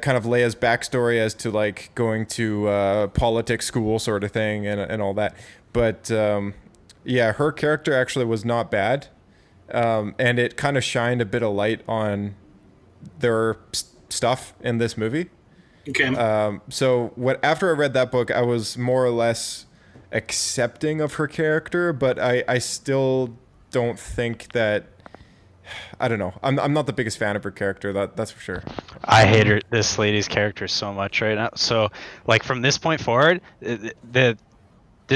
kind of Leia's backstory as to like going to politics school sort of thing and all that. But yeah, her character actually was not bad, and it kind of shined a bit of light on their stuff in this movie. Okay. So after I read that book, I was more or less accepting of her character, but I still don't think that. I don't know. I'm not the biggest fan of her character. That's for sure. I hate this lady's character so much right now. So, like from this point forward, this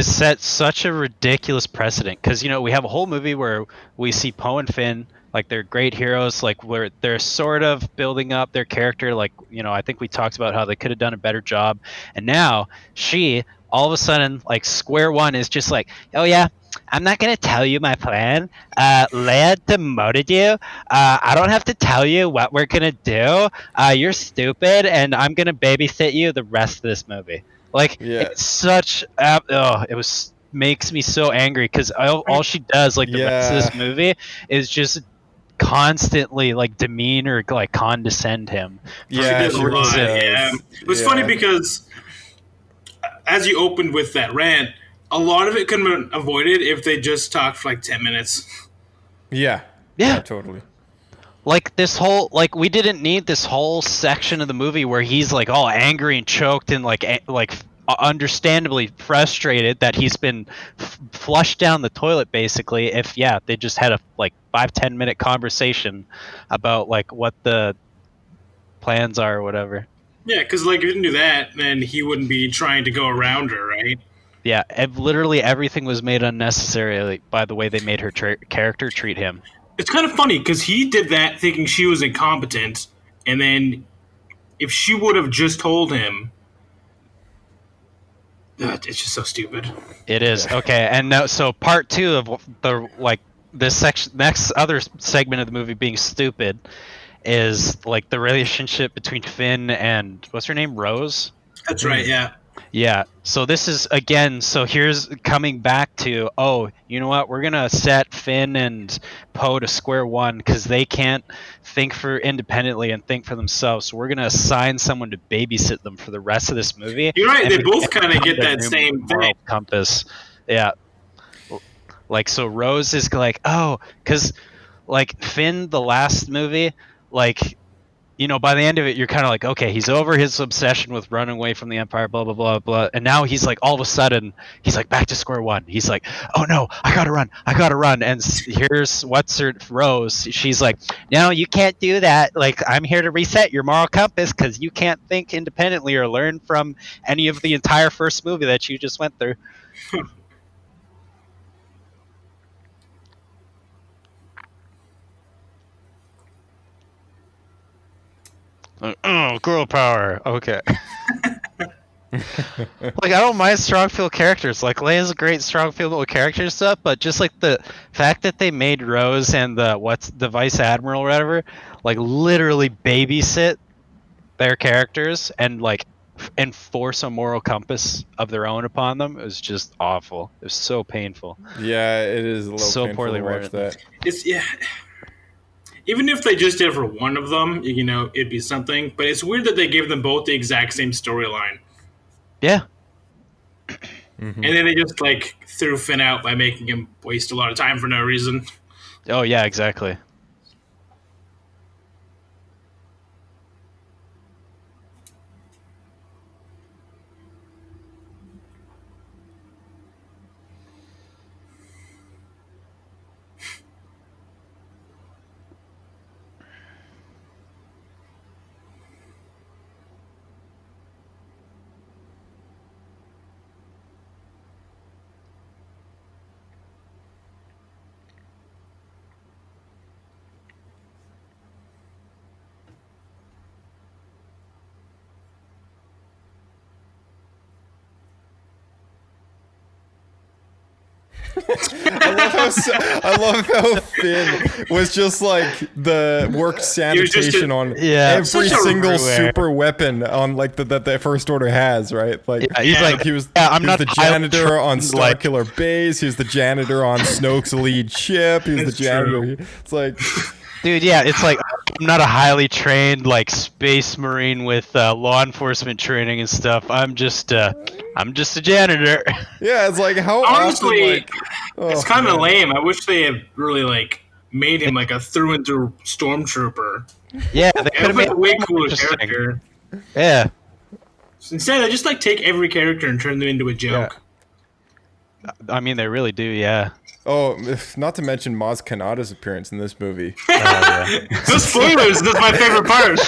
sets such a ridiculous precedent because we have a whole movie where we see Poe and Finn like they're great heroes, like where they're sort of building up their character. Like I think we talked about how they could have done a better job, and now she all of a sudden like square one is just like, oh yeah. I'm not going to tell you my plan. Leia demoted you. I don't have to tell you what we're going to do. You're stupid, and I'm going to babysit you the rest of this movie. Like, It's such... it makes me so angry, because all she does, like, the rest of this movie is just constantly, like, demean or, like, condescend him. Yeah, It was funny because as you opened with that rant, a lot of it could have been avoided if they just talked for like 10 minutes. Yeah, totally. Like this whole, like we didn't need this whole section of the movie where he's like all angry and choked and like understandably frustrated that he's been flushed down the toilet basically. If they just had a like 5-10 minute conversation about like what the plans are or whatever. Yeah, because like if he didn't do that, then he wouldn't be trying to go around her, right? Yeah, literally everything was made unnecessary by the way they made her character treat him. It's kind of funny because he did that thinking she was incompetent, and then if she would have just told him, it's just so stupid. It is. Okay, and now so part 2 of the like this section, next other segment of the movie being stupid is like the relationship between Finn and what's her name, Rose? That's right. Yeah. Yeah, so this is, again, so here's coming back to, you know what, we're going to set Finn and Poe to square one because they can't think for independently and think for themselves, so we're going to assign someone to babysit them for the rest of this movie. You're right, they both kind of get that same thing. Compass. Yeah. Like, so Rose is like, because, like, Finn, the last movie, like... by the end of it, you're kind of like, okay, he's over his obsession with running away from the Empire, blah, blah, blah, blah. And now he's like, all of a sudden, he's like back to square one. He's like, oh no, I gotta run. And here's Rose. She's like, no, you can't do that. Like, I'm here to reset your moral compass because you can't think independently or learn from any of the entire first movie that you just went through. Girl power. Okay. Like, I don't mind strong feel characters. Like, Leia's a great strong feel character and stuff, but just like the fact that they made Rose and the Vice Admiral or whatever, like literally babysit their characters and like enforce a moral compass of their own upon them. It was just awful. It was so painful. Yeah, it is a little So painful poorly to watch written. that. It's even if they just did it for one of them, it'd be something. But it's weird that they gave them both the exact same storyline. Yeah. And then they just like threw Finn out by making him waste a lot of time for no reason. Oh yeah, exactly. I love how Finn was just like the worked sanitation on every such a single everywhere. super weapon on like that the First Order has, right? Like he's like, he was, I'm he was not the pilot janitor on trained, like- Starkiller Base. He was the janitor on Snoke's lead ship. He was That's the janitor. true. It's like, Dude, yeah, it's like I'm not a highly trained like space marine with law enforcement training and stuff. I'm just a janitor. yeah, it's like how Honestly, often, like, it's kind of lame. I wish they had really like made him like a through and through stormtrooper. Yeah, they could It have was made a way it more cooler interesting. character. Yeah, Instead, they just like take every character and turn them into a joke. I mean they really do. Yeah. oh, not to mention Maz Kanata's appearance in this movie. No spoilers. That's my favorite part.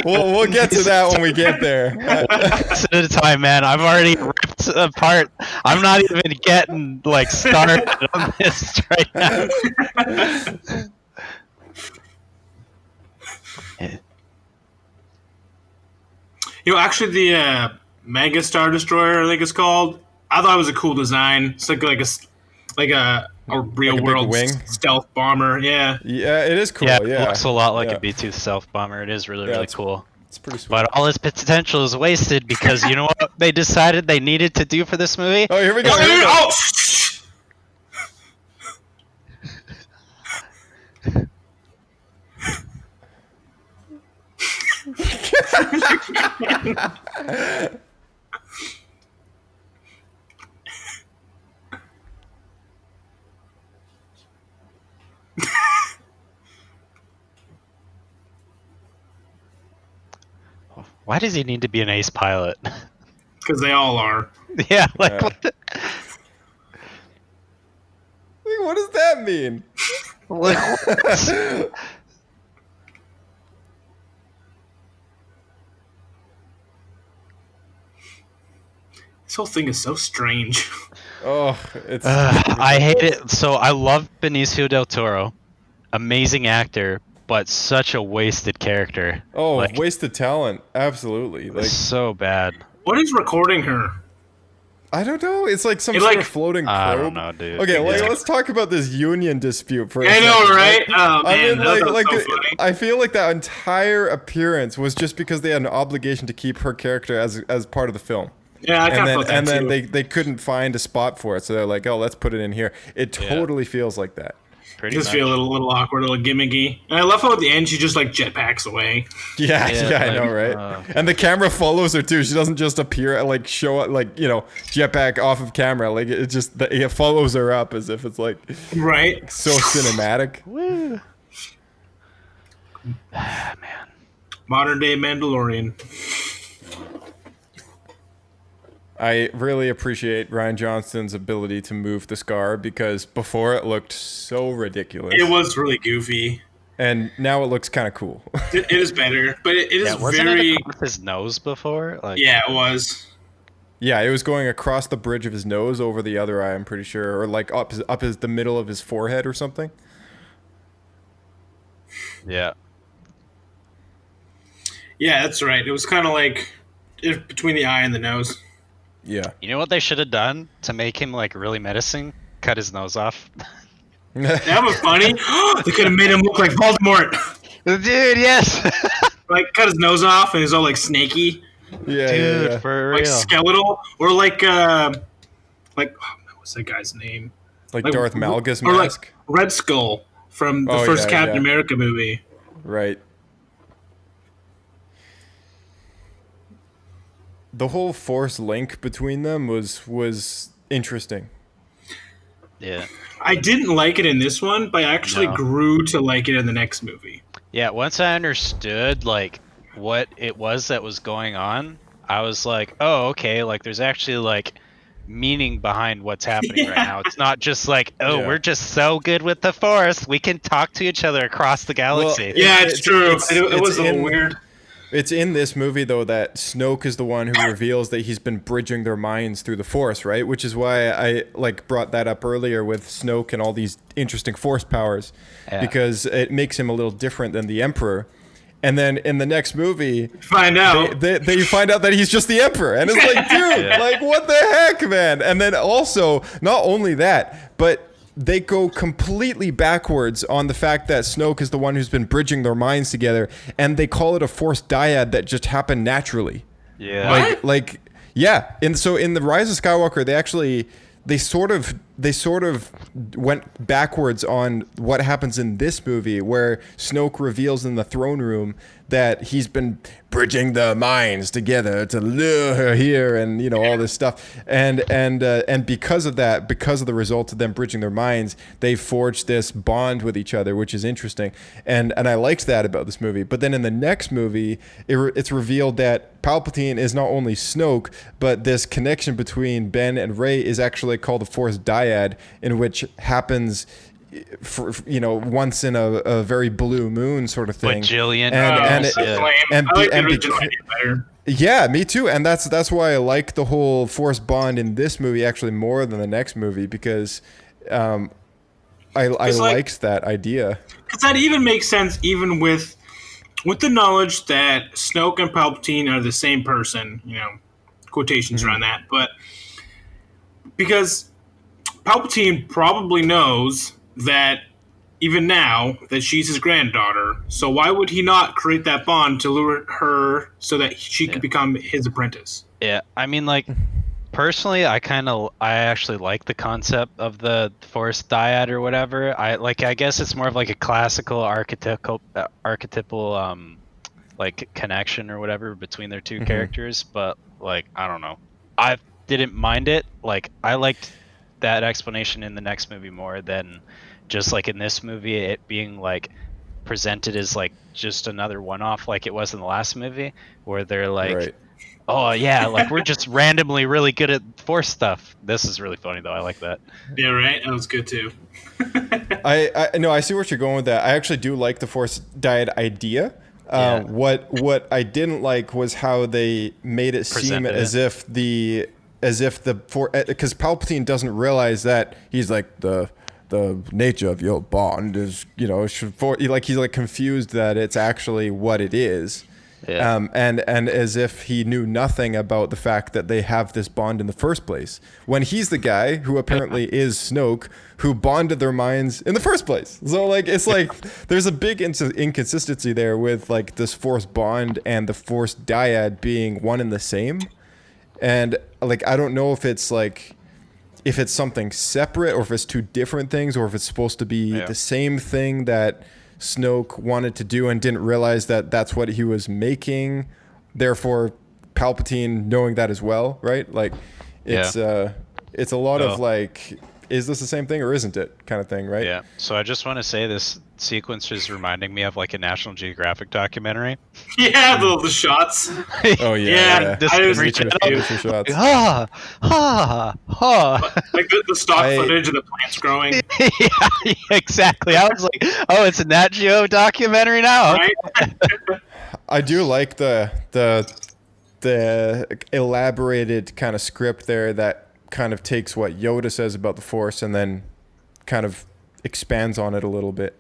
We'll get to that when we get there. At a time, man. I've already ripped apart. I'm not even getting like started on this right now. Actually, the Mega Star Destroyer, I think it's called. I thought it was a cool design. It's like a real big world wing? stealth bomber. Yeah. Yeah, it is cool. Yeah, Yeah, it looks a lot like Yeah. a B-2 stealth bomber. It is really it's- cool. It's pretty sweet. But all its potential is wasted because you know what they decided they needed to do for this movie? Oh, here we go. Oh, Here we go. oh! Why does he need to be an ace pilot? Because they all are. Yeah, like Yeah. what the- What does that mean? This whole thing is so strange. Oh, it's. I hate it. So I love Benicio del Toro, amazing actor, but such a wasted character. Oh, like, wasted talent. Absolutely. Like, so bad. What is recording her? I don't know. It's like some It, sort like- of floating probe. I don't know, dude. Okay, Yeah. let's talk about this union dispute for a I know, second, right? Oh, man. I mean, that was like, so funny. I feel like that entire appearance was just because they had an obligation to keep her character as part of the film. Yeah, I kind of felt that and then too. they couldn't find a spot for it, so they're like, oh, let's put it in here. It totally feels like that. Pretty just much. feel a little awkward, a little gimmicky. And I love how at the end she just like jetpacks away. Yeah, Yeah, I know, like, right? And the camera follows her too. She doesn't just appear, like show up, like jetpack off of camera. Like it just it follows her up as if it's like Right? so cinematic. Modern day Mandalorian. I really appreciate Ryan Johnston's ability to move the scar because before it looked so ridiculous, It was really goofy. and now it looks kind of cool. It is better, but it is Yeah, wasn't very. it with his nose before? Like, Yeah, it was. Yeah, it was going across the bridge of his nose over the other eye. I'm pretty sure, or like up the middle of his forehead or something. yeah. Yeah, that's right. It was kind of like between the eye and the nose. Yeah. You know what they should have done to make him like really menacing? Cut his nose off. That was funny. They could have made him look like Voldemort. Dude, yes. like cut his nose off and he's all like snaky, Yeah, Dude, yeah. for like real. skeletal, or what's that guy's name? Like Darth Malgus or like mask. Red Skull from the first Captain America movie. Right. The whole Force link between them was interesting. Yeah. I didn't like it in this one, but I actually grew to like it in the next movie. Yeah, once I understood like what it was that was going on, I was like, oh, okay, like there's actually like meaning behind what's happening right now. It's not just like, oh, we're just so good with the Force, we can talk to each other across the galaxy. Yeah, it's true. It was a little weird. It's in this movie, though, that Snoke is the one who reveals that he's been bridging their minds through the Force, right? Which is why I brought that up earlier with Snoke and all these interesting Force powers, because it makes him a little different than the Emperor. And then in the next movie, find out they find out that he's just the Emperor, and it's like, dude, like what the heck, man? And then also, not only that, but they go completely backwards on the fact that Snoke is the one who's been bridging their minds together, and they call it a Force dyad that just happened naturally. Yeah. Yeah. And so in the Rise of Skywalker, they sort of went backwards on what happens in this movie, where Snoke reveals in the throne room that he's been bridging the minds together to lure her here, and all this stuff, and because of that, because of the result of them bridging their minds, they forged this bond with each other, which is interesting, and I liked that about this movie. But then in the next movie, it's revealed that Palpatine is not only Snoke, but this connection between Ben and Rey is actually called the Force dyad, in which happens for once in a very blue moon sort of thing. Bajillion. Yeah, me too. And that's why I like the whole Force bond in this movie actually more than the next movie, because I liked that idea. Because that even makes sense, even with the knowledge that Snoke and Palpatine are the same person. Quotations around that, but because Palpatine probably knows that even now that she's his granddaughter, so why would he not create that bond to lure her so that she could become his apprentice? Yeah, I mean, like, personally, I actually like the concept of the Force dyad or whatever. I guess it's more of like a classical archetypal like connection or whatever between their two characters, but like, I don't know. I didn't mind it. Like, I liked that explanation in the next movie more than just like in this movie, it being like presented as like just another one-off like it was in the last movie, where they're like, oh yeah, like we're just randomly really good at Force stuff. This is really funny though. I like that. Yeah, right. That was good too. I see what you're going with that. I actually do like the Force dyad idea. What I didn't like was how they made it seem as if the because Palpatine doesn't realize that he's like the nature of your bond is he's like confused that it's actually what it is. And as if he knew nothing about the fact that they have this bond in the first place, when he's the guy who apparently is Snoke, who bonded their minds in the first place. So like, it's like there's a big inconsistency there with like this Force bond and the Force dyad being one and the same. And like, I don't know if it's something separate, or if it's two different things, or if it's supposed to be the same thing that Snoke wanted to do and didn't realize that that's what he was making. Therefore, Palpatine knowing that as well, right? Like, it's a lot of like, is this the same thing or isn't it kind of thing, right? Yeah. So I just want to say this sequence is reminding me of like a National Geographic documentary. Yeah, the shots. Oh yeah. This shots. Like the stock footage of the plants growing. Yeah, exactly. I was like, oh, it's a Nat Geo documentary now. Right? I do like the elaborated kind of script there that kind of takes what Yoda says about the Force and then kind of expands on it a little bit.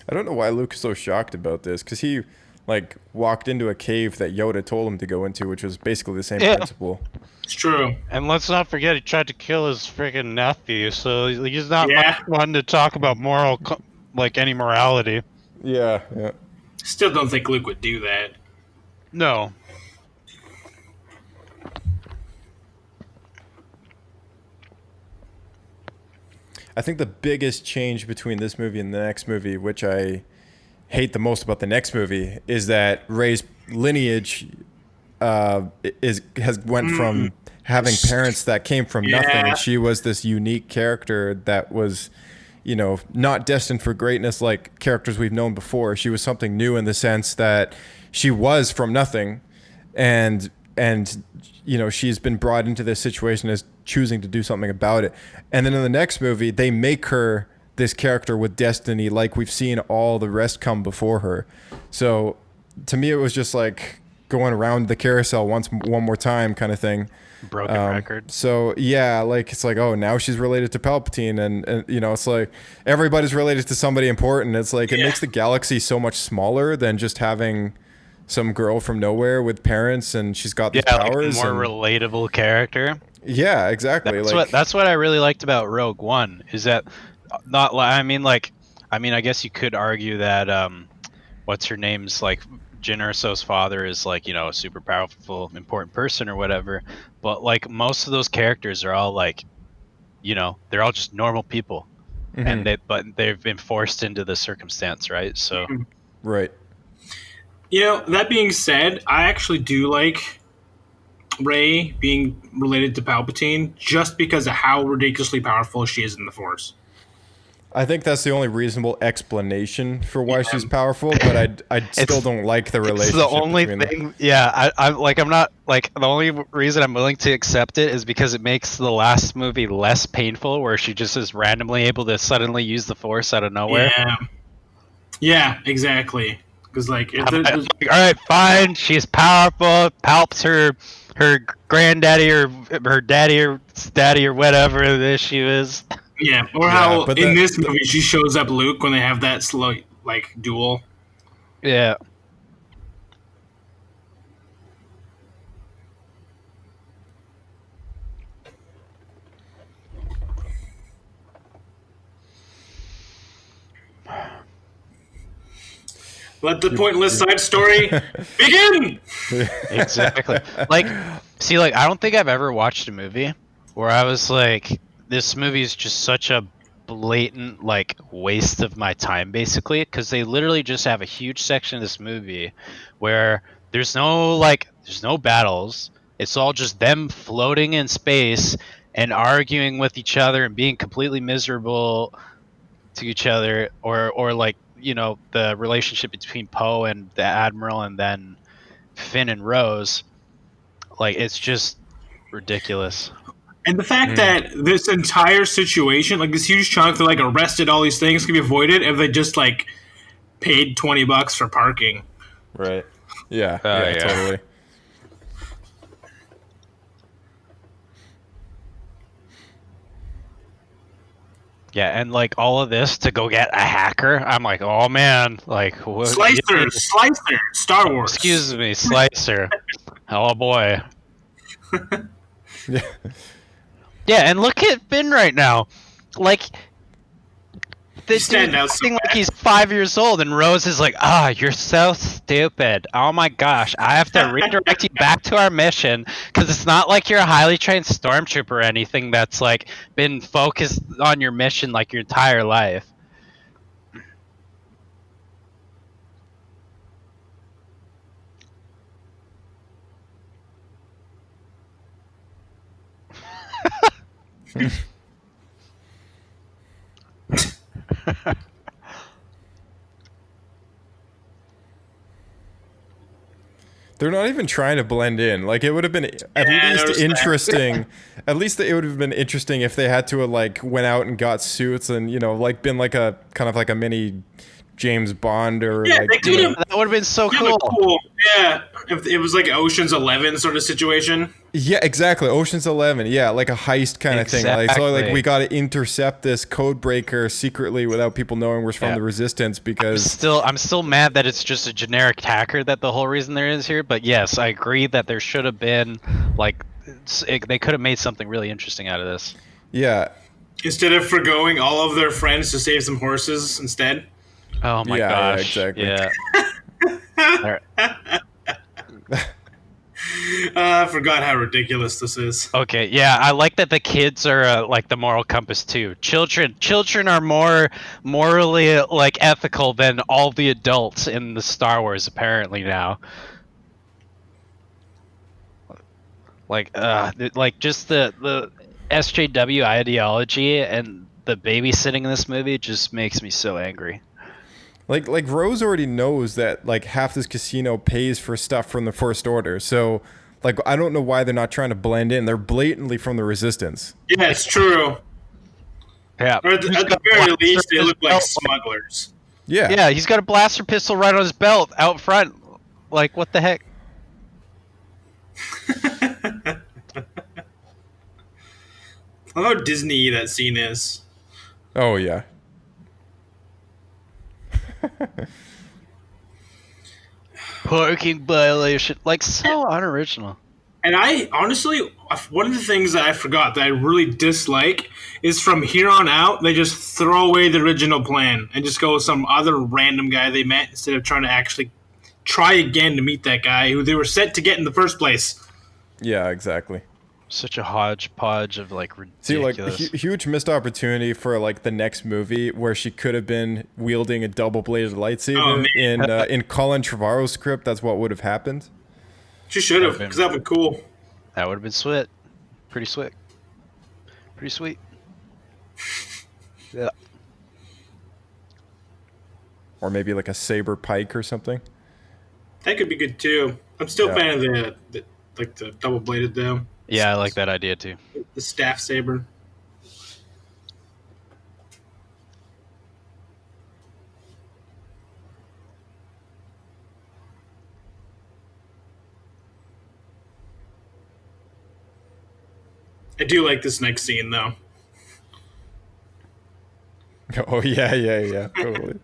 I don't know why Luke is so shocked about this, because he like walked into a cave that Yoda told him to go into, which was basically the same principle. It's true. And let's not forget he tried to kill his freaking nephew, so he's not Yeah. much one to talk about any morality. Yeah, yeah. Still don't think Luke would do that. No. I think the biggest change between this movie and the next movie, which I hate the most about the next movie, is that Rey's lineage has went from having parents that came from nothing, and she was this unique character that was, you know, not destined for greatness like characters we've known before. She was something new in the sense that she was from nothing, and you know, she's been brought into this situation as choosing to do something about it. And then in the next movie, they make her this character with destiny, like we've seen all the rest come before her. So to me, it was just like going around the carousel one more time kind of thing. Broken record. So yeah, like it's like, oh, now she's related to Palpatine, and you know, it's like everybody's related to somebody important. It's like it makes the galaxy so much smaller than just having some girl from nowhere with parents, and she's got these powers. Like a more relatable character. Yeah, exactly. That's what I really liked about Rogue One, is that I guess you could argue that what's her name's like Jyn Erso's father is like, you know, a super powerful, important person or whatever, but like most of those characters are all like, you know, they're all just normal people, and they've been forced into the circumstance, right? So, right. You know, that being said, I actually do like Rey being related to Palpatine just because of how ridiculously powerful she is in the Force. I think that's the only reasonable explanation for why she's powerful, but I still don't like the relationship. It's the only thing. Yeah, I'm not like, the only reason I'm willing to accept it is because it makes the last movie less painful, where she just is randomly able to suddenly use the Force out of nowhere. Yeah, exactly. Because like, all right, fine, she's powerful. Palps her granddaddy or her daddy or whatever the issue is. Yeah, or how in this movie she shows up Luke when they have that slow like duel. Yeah. Let the pointless side story begin! Exactly. Like, see, like, I don't think I've ever watched a movie where I was like, this movie is just such a blatant, like, waste of my time, basically, because they literally just have a huge section of this movie where there's no battles. It's all just them floating in space and arguing with each other and being completely miserable to each other, or like, you know, the relationship between Poe and the Admiral, and then Finn and Rose. Like, it's just ridiculous. And the fact that this entire situation, like this huge chunk, they're like arrested, all these things can be avoided if they just like paid $20 for parking. Right. Yeah. Yeah, Totally. Yeah, and like all of this to go get a hacker. I'm like, oh man, like what? Slicer, Star Wars. Excuse me, Slicer. Oh boy. Yeah. Yeah, and look at Finn right now. Like, this dude's out acting like he's 5 years old, and Rose is like, you're so stupid. Oh my gosh, I have to redirect you back to our mission, because it's not like you're a highly trained stormtrooper or anything that's like been focused on your mission like your entire life. They're not even trying to blend in. Like, it would have been at least interesting. At least it would have been interesting if they had to have, like, went out and got suits and, you know, like been like a kind of like a mini James Bond or Yeah, like they could have. That would have been so Yeah, cool. Yeah, if it was like Ocean's 11 sort of situation. yeah, exactly. Ocean's 11. Yeah, like a heist kind of thing. Like so, like Exactly. we got to intercept this code breaker secretly without people knowing we're from Yeah. the Resistance because I'm still mad that it's just a generic hacker that the whole reason there is here. But yes, I agree that there should have been like they could have made something really interesting out of this. yeah, Instead of forgoing all of their friends to save some horses instead. Oh my Yeah, yeah, gosh! exactly. Yeah. Alright. I forgot how ridiculous this is. Okay, yeah, I like that the kids are like the moral compass too. Children are more morally like ethical than all the adults in the Star Wars apparently now. Like just the SJW ideology and the babysitting in this movie just makes me so angry. like Rose already knows that like half this casino pays for stuff from the First Order. So like I don't know why they're not trying to blend in. They're blatantly from the Resistance. Yeah, it's true. Yeah. Or at the very least, they look like smugglers. Yeah. Yeah, he's got a blaster pistol right on his belt out front. Like what the heck? I love how Disney that scene is. Oh yeah. Parking violation. Like so unoriginal. And I honestly, one of the things that I forgot that I really dislike is from here on out, they just throw away the original plan and just go with some other random guy they met instead of trying to actually try again to meet that guy who they were set to get in the first place. Yeah, exactly. Such a hodgepodge of like See, like ridiculous. huge missed opportunity for like the next movie where she could have been wielding a double-bladed lightsaber in Colin Trevorrow's script. That's what would have happened. She should have, because that would be cool. That would have been sweet. Pretty sweet. Pretty sweet. Yeah. Or maybe like a saber pike or something. That could be good too. I'm still a fan of the double bladed though. Yeah, I like that idea too. The staff saber. I do like this next scene though. Oh yeah, totally.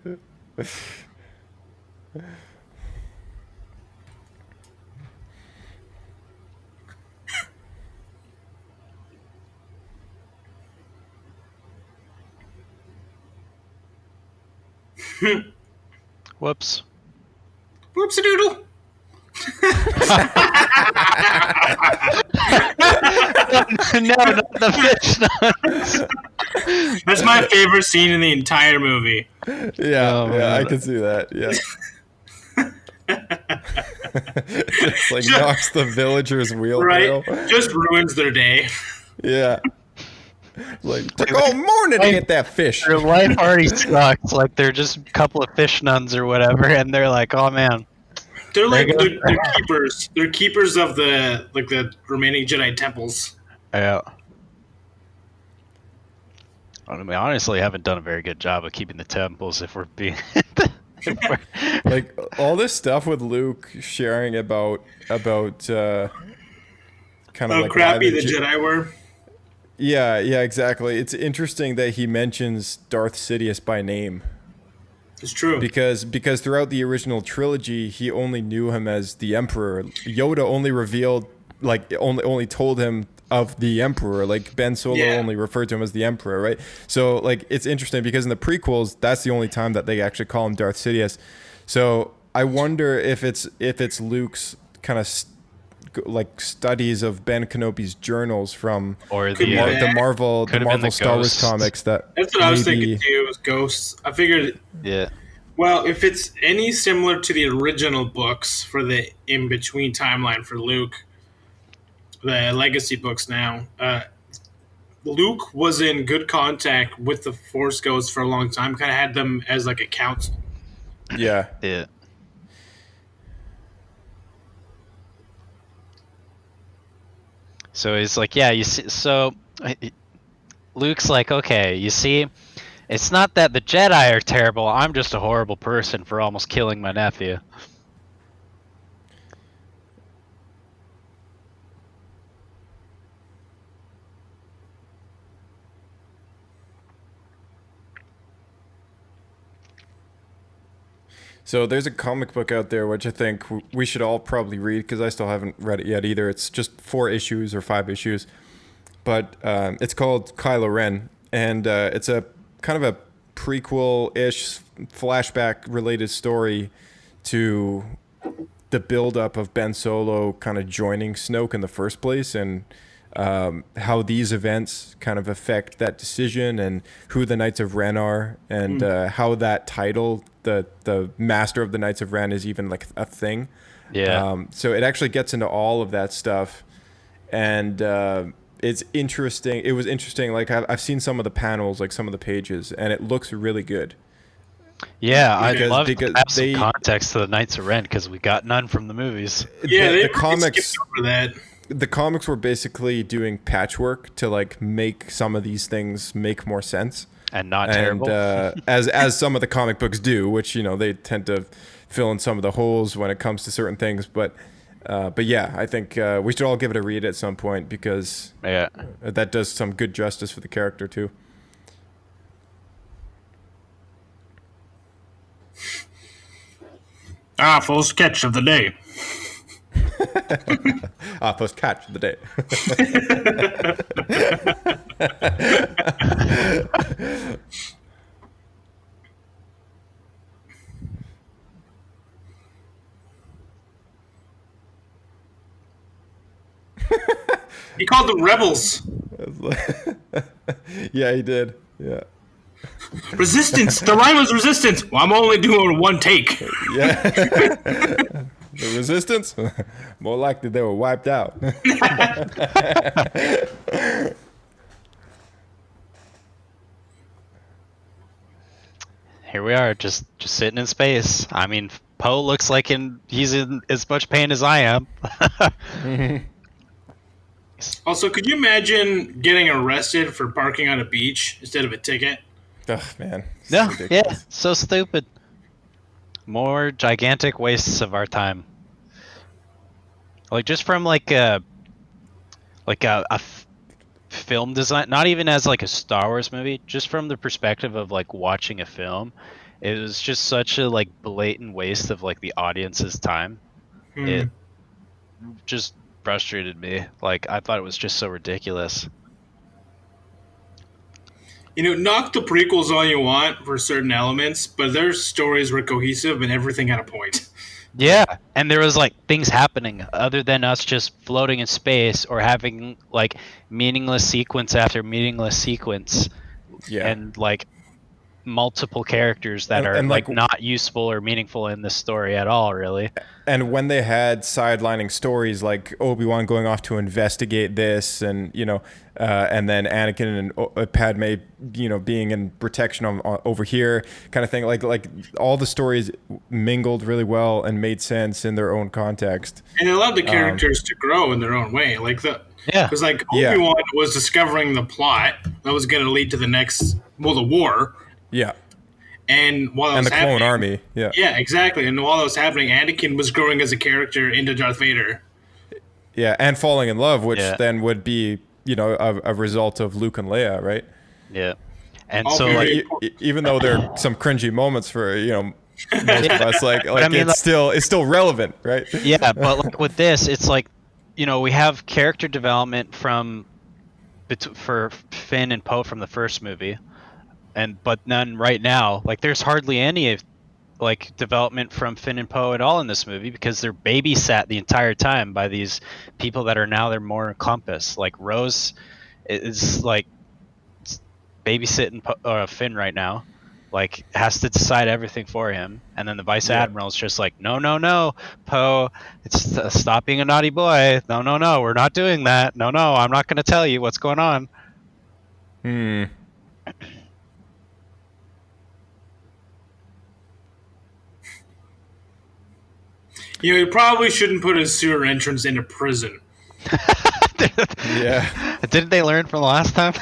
Whoops. Whoopsie doodle. No, not the fish nuns. That's my favorite scene in the entire movie. Yeah, yeah, I can see that. Yeah. Just like knocks the villagers' wheelbarrow. Right? Just ruins their day. Yeah. Like took all morning to get that fish. Their life already sucks. Like they're just a couple of fish nuns or whatever, and they're like, "Oh man." They're like they're keepers. They're keepers of the remaining Jedi temples. Yeah. I mean, honestly, haven't done a very good job of keeping the temples. If we're being, Like all this stuff with Luke sharing about kind of How like crappy why the Jedi were. Yeah, exactly. It's interesting that he mentions Darth Sidious by name. It's true. Because throughout the original trilogy, he only knew him as the Emperor. Yoda only revealed, like, only told him of the Emperor. Like, Ben Solo only referred to him as the Emperor, right? So, like, it's interesting because in the prequels, that's the only time that they actually call him Darth Sidious. So, I wonder if it's Luke's kind of studies of Ben Kenobi's journals from or the Marvel the Star Wars Ghosts. comics. That's what I was thinking too. Was Ghosts. I figured. Yeah. Well, if it's any similar to the original books for the in between timeline for Luke, the legacy books now, Luke was in good contact with the Force Ghosts for a long time. Kind of had them as like a council. Yeah. Yeah. So he's like, yeah, you see, so Luke's like, okay, you see, It's not that the Jedi are terrible. I'm just a horrible person for almost killing my nephew. So there's a comic book out there which I think we should all probably read because I still haven't read it yet either. It's just 4 issues or 5 issues, but it's called Kylo Ren, and it's a kind of a prequel-ish flashback-related story to the build-up of Ben Solo kind of joining Snoke in the first place, and how these events kind of affect that decision, and who the Knights of Ren are, and how that title, the Master of the Knights of Ren, is even like a thing. Yeah. So it actually gets into all of that stuff, and it's interesting. It was interesting. Like I've seen some of the panels, like some of the pages, and it looks really good. Yeah, I'd Because- love because to have they- some context to the Knights of Ren because we got none from the movies. Yeah, the they comics. skipped over that. The comics were basically doing patchwork to like make some of these things make more sense. And not And terrible. as some of the comic books do, which they tend to fill in some of the holes when it comes to certain things. But yeah, I think we should all give it a read at some point because Yeah. that does some good justice for the character too. First catch of the day. First catch of the day. He called them rebels. Yeah, he did. Yeah. Resistance. The line was resistance. Well, I'm only doing one take. Yeah. The resistance? More likely they were wiped out. Here we are, just sitting in space. I mean, Poe looks like he's in as much pain as I am. Also, could you imagine getting arrested for parking on a beach instead of a ticket? Ugh, man. It's No, yeah, ridiculous. so stupid. More gigantic wastes of our time. Like just from like a film design, not even as like a Star Wars movie, just from the perspective of like watching a film, it was just such a like blatant waste of like the audience's time. It just frustrated me. Like I thought it was just so ridiculous. Knock the prequels all you want for certain elements, but their stories were cohesive and everything had a point. Yeah, and there was like things happening other than us just floating in space or having like meaningless sequence after meaningless sequence, Yeah. and like multiple characters that are And, like like, not useful or meaningful in this story at all, really. And when they had sidelining stories like Obi-Wan going off to investigate this, and and then Anakin and Padme, being in protection over here, kind of thing. Like all the stories mingled really well and made sense in their own context. And it allowed the characters to grow in their own way. Yeah. Because like Yeah. Obi-Wan was discovering the plot that was going to lead to the war. Yeah. And while that And was the Clone happening, Army. Yeah. Yeah, exactly. And while that was happening, Anakin was growing as a character into Darth Vader. Yeah. And falling in love, which Yeah. then would be, a result of Luke and Leia, right? Yeah, and All so very- like Even though there are some cringy moments for, most of us, like I mean, it's still relevant, right? yeah, but like with this, it's like we have character development for Finn and Poe from the first movie, but none right now. Like there's hardly any like development from Finn and Poe at all in this movie because they're babysat the entire time by these people that are now their moral compass. Like Rose is like babysitting Finn right now, like has to decide everything for him, and then the Vice Admiral is just like, no, Poe, it's stop being a naughty boy. No, we're not doing that. No, I'm not going to tell you what's going on. You probably shouldn't put a sewer entrance into prison. Yeah. Didn't they learn from the last time?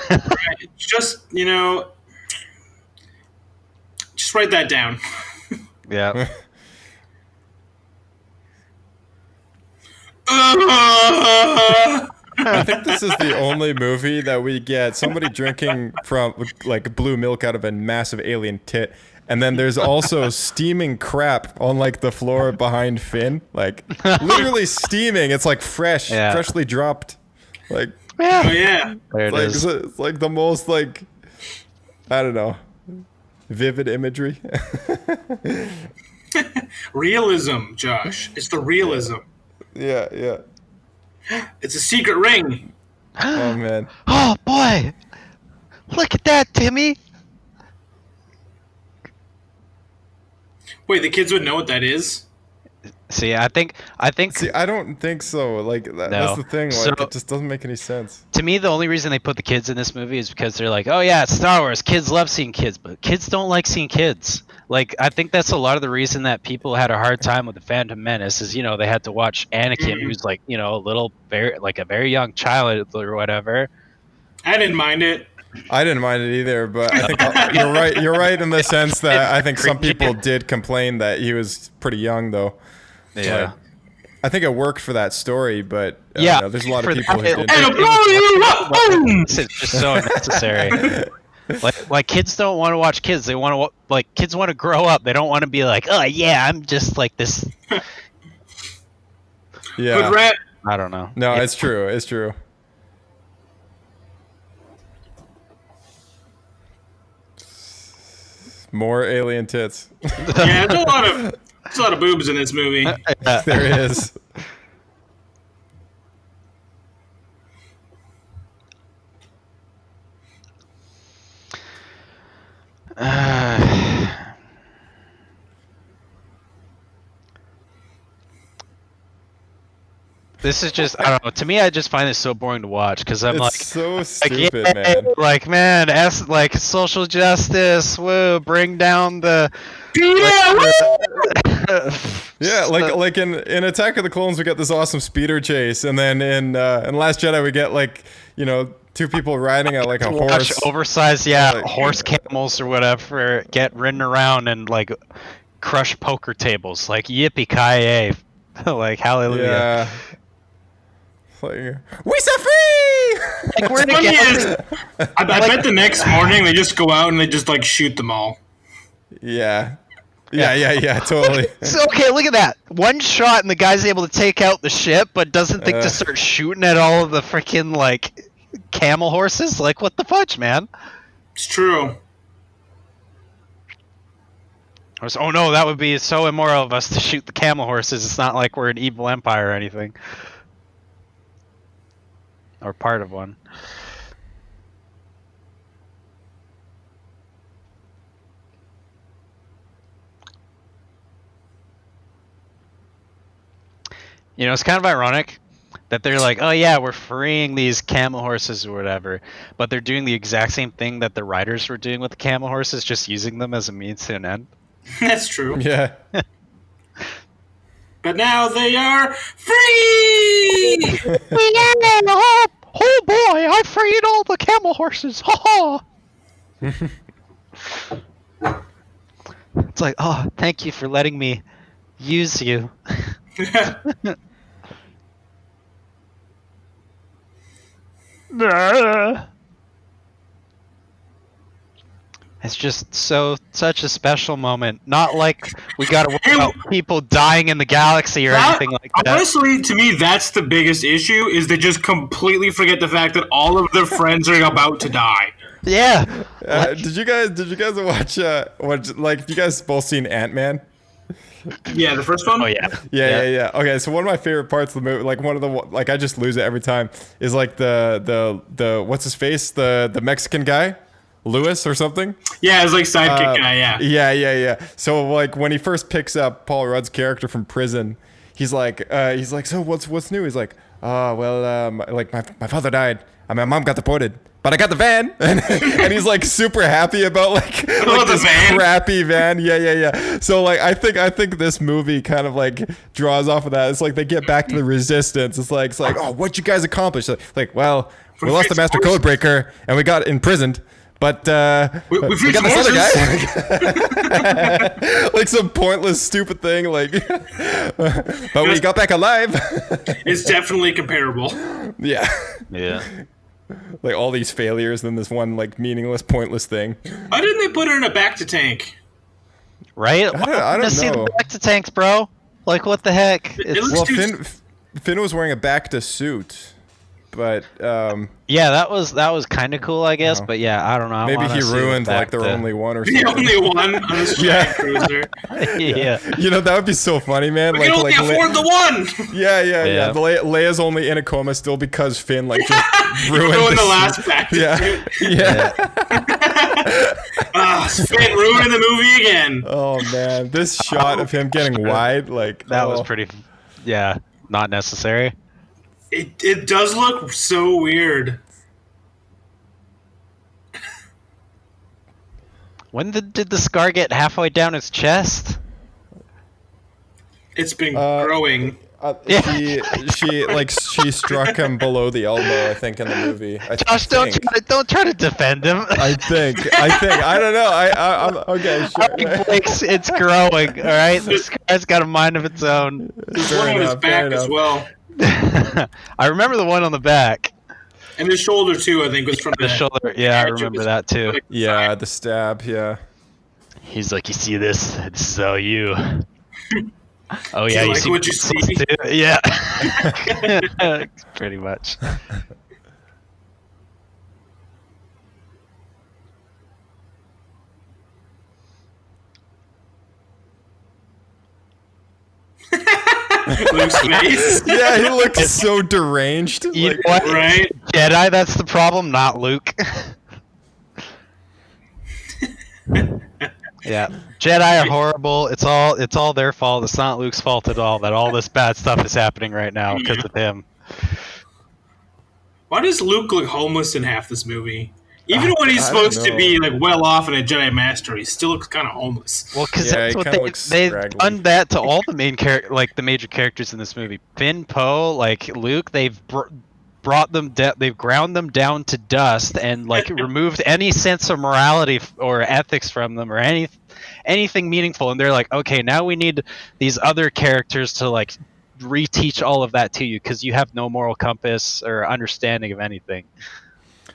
It's just, Just write that down. Yeah. I think this is the only movie that we get somebody drinking from like blue milk out of a massive alien tit, and then there's also steaming crap on like the floor behind Finn, like literally steaming. It's like freshly dropped. Like, Oh yeah. There it like is. it's like the most like, I don't know, vivid imagery. Realism, Josh. It's the realism. Yeah. It's a secret ring. Oh man. Oh boy! Look at that, Timmy. Wait, the kids would know what that is? See, I think. See, I don't think so. Like that's No. the thing. Like So- it just doesn't make any sense. To me, the only reason they put the kids in this movie is because they're like, oh yeah, it's Star Wars. Kids love seeing kids, but kids don't like seeing kids. Like, I think that's a lot of the reason that people had a hard time with the Phantom Menace is, you know, they had to watch Anakin, who's like, you know, a very young child or whatever. I didn't mind it. I didn't mind it either, but I think you're right. You're right in the sense that I think some people did complain that he was pretty young, though. Yeah. Like, I think it worked for that story, but Yeah, there's a lot for of people who that- didn't. It'll blow you up! Boom! It's just so unnecessary. Like kids don't want to watch kids. They want to like kids want to grow up. They don't want to be like, oh yeah, I'm just like this. Yeah. Good rap. I don't know. No, it's true. It's true. More alien tits. Yeah, there's a lot of boobs in this movie. There is. This is just, I don't know. To me, I just find this so boring to watch because I'm It's like, so stupid, yeah, man. like man, like social justice, woo, bring down the. Yeah, like in Attack of the Clones, we get this awesome speeder chase, and then in Last Jedi, we get like, you know, two people riding a like a Watch horse. oversized, horse camels or whatever get ridden around and like crush poker tables. Like yippee ki like hallelujah. Yeah. Like, we set free! Like we're Funny is, together. I bet the next morning they just go out and they just like shoot them all. Yeah, totally. So, okay, look at that. One shot and the guy's able to take out the ship, but doesn't think to start shooting at all of the freaking like camel horses. Like what the fudge, man? It's true. I was, oh no, that would be so immoral of us to shoot the camel horses. It's not like we're an evil empire or anything. Or part of one. You know, it's kind of ironic that they're like, oh yeah, we're freeing these camel horses or whatever, but they're doing the exact same thing that the writers were doing with the camel horses, just using them as a means to an end. That's true. Yeah. But now they are free! Oh boy, I freed all the camel horses. Ha ha. It's like, oh, thank you for letting me use you. It's just such a special moment. Not like we gotta worry about people dying in the galaxy or anything like that. Honestly, to me, that's the biggest issue, is they just completely forget the fact that all of their friends are about to die. Yeah. Did you guys watch you guys both seen Ant-Man? Yeah, the first one? Oh yeah. Yeah. Okay, so one of my favorite parts of the movie, like one of the like I just lose it every time, is like the what's his face, the Mexican guy, Lewis or something. Yeah, it's like sidekick guy. Yeah. Yeah. So like when he first picks up Paul Rudd's character from prison, he's like, so what's new? He's like, like my father died. My mom got deported. But I got the van, and he's like super happy about like this van. crappy van. Yeah. So like I think this movie kind of like draws off of that. It's like they get back to the resistance. It's like oh, what you guys accomplished? Like well, we lost the master code breaker and we got imprisoned, But we freed got some this other guy. Like some pointless, stupid thing. Like, but we got back alive. It's definitely comparable. Yeah. Yeah. Like all these failures, then this one like meaningless, pointless thing. Why didn't they put her in a back-to-tank? Right? I don't See know. the back to tanks, bro. Like, what the heck? It looks Well, too... Finn was wearing a back to suit, but Yeah, that was kind of cool, I guess. But yeah, I don't know. I maybe wanna he see the ruined like back their to- only one or the something. only one on a giant cruiser. Yeah. You know, that would be so funny, man. We can only afford the one! Yeah. Yeah. Leia's only in a coma still because Finn like just ruined Ruined the suit. last pack. Yeah. Finn ruined the movie again. Oh man, this shot of him getting wide, like That was pretty. Yeah, not necessary. It does look so weird. When did the scar get halfway down his chest? It's been growing. She struck him below the elbow, I think, in the movie. Josh, don't try to defend him. I think. I don't know. I'm okay. Sure. It's growing. All right, the scar's got a mind of its own. There's one on his back as well. I remember the one on the back. And his shoulder, too, I think, was from The shoulder. Yeah, I remember that too. Yeah, the stab. Yeah. He's like, you see this? This is all you. Oh yeah, like what you see? Too? Yeah. Pretty much. Luke's face. Yeah, he looks so deranged. You Like, know what? Right? Jedi, that's the problem, not Luke. Yeah, Jedi are horrible. It's all their fault. It's not Luke's fault at all that all this bad stuff is happening right now because of him. Why does Luke look homeless in half this movie? Even when he's I don't supposed to know. be like well off and a Jedi Master, he still looks kind of homeless. Well, because Yeah, that's he what kinda looks they've scraggly. done that to all the main the major characters in this movie. Finn, Poe, like Luke, they've brought them they've ground them down to dust and like removed any sense of morality or ethics from them or anything meaningful. And they're like, okay, now we need these other characters to like reteach all of that to you because you have no moral compass or understanding of anything.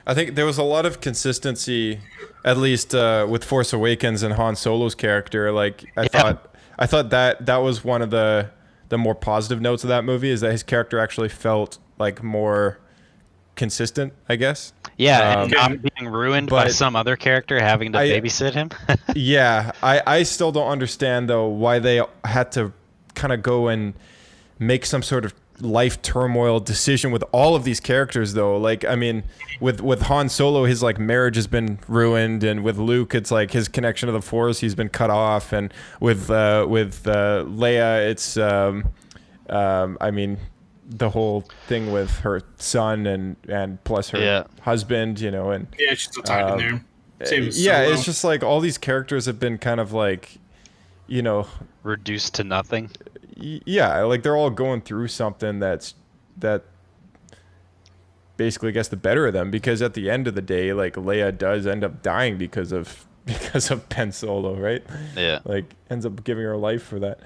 I think there was a lot of consistency, at least with Force Awakens and Han Solo's character. Like I thought that was one of the more positive notes of that movie is that his character actually felt like more consistent, I guess. Yeah, and not being ruined by but some other character having to babysit him. Yeah, I still don't understand though why they had to kind of go and make some sort of life turmoil decision with all of these characters though. Like, I mean, with Han Solo, his like marriage has been ruined, and with Luke, it's like his connection to the Force, he's been cut off, and with Leia, it's I mean, the whole thing with her son and plus her husband, you know, and Yeah, she's still talking there. Same as yeah, Solo. it's just like all these characters have been kind of like, you know, Reduced to nothing. Yeah, like they're all going through something that basically gets the better of them, because at the end of the day, like Leia does end up dying because of Ben Solo, right? Yeah. Like ends up giving her life for that.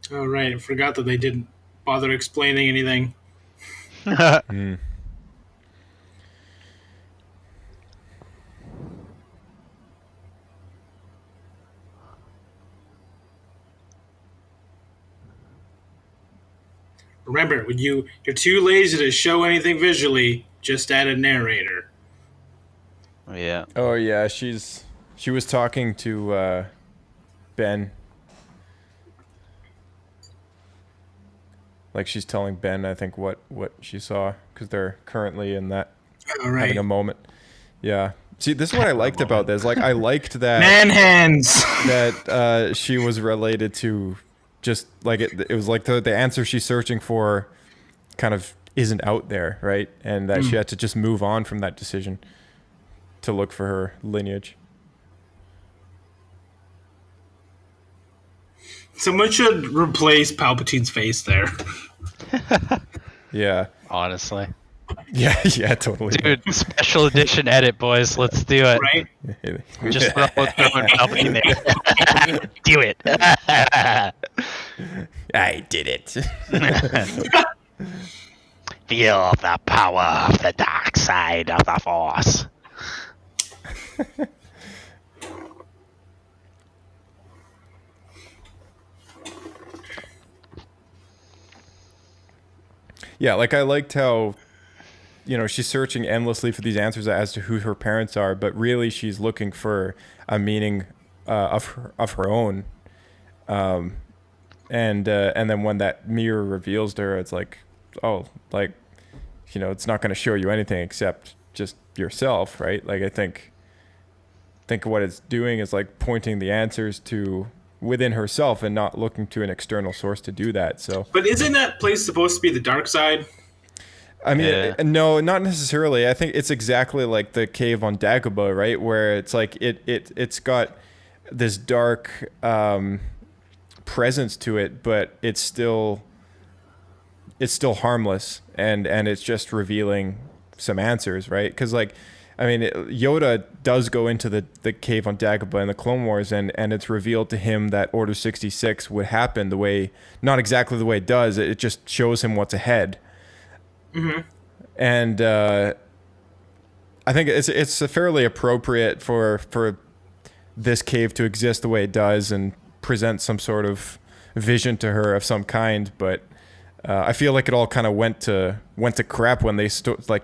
Oh, right. I forgot that they didn't bother explaining anything. Remember, when you're too lazy to show anything visually, just add a narrator. Yeah. Oh yeah, she was talking to Ben. Like she's telling Ben, I think, what she saw, because they're currently in that All right. having a moment. Yeah, See, this is what I liked about this. Like, I liked that Man hands. that she was related to just like it was like the answer she's searching for kind of isn't out there, right? And that she had to just move on from that decision to look for her lineage. Someone should replace Palpatine's face there. Yeah. Honestly. Yeah, totally. Dude, special edition edit, boys. Let's do it. Right? Just throw Palpatine there. Do it. I did it. Feel the power of the dark side of the Force. Yeah, like I liked how, she's searching endlessly for these answers as to who her parents are, but really she's looking for a meaning of her own. And then when that mirror reveals to her, it's like, oh, like, it's not going to show you anything except just yourself, right? Like I think what it's doing is like pointing the answers to within herself and not looking to an external source to do that. So, but isn't that place supposed to be the dark side? I mean, no, not necessarily. I think it's exactly like the cave on Dagobah, right? Where it's like it's got this dark presence to it, but it's still harmless, and it's just revealing some answers, right? Because like, I mean, Yoda does go into the cave on Dagobah in the Clone Wars, and it's revealed to him that Order 66 would happen the way, not exactly the way it does. It just shows him what's ahead. Mm-hmm. And I think it's fairly appropriate for this cave to exist the way it does and present some sort of vision to her of some kind. But I feel like it all kind of went to crap when they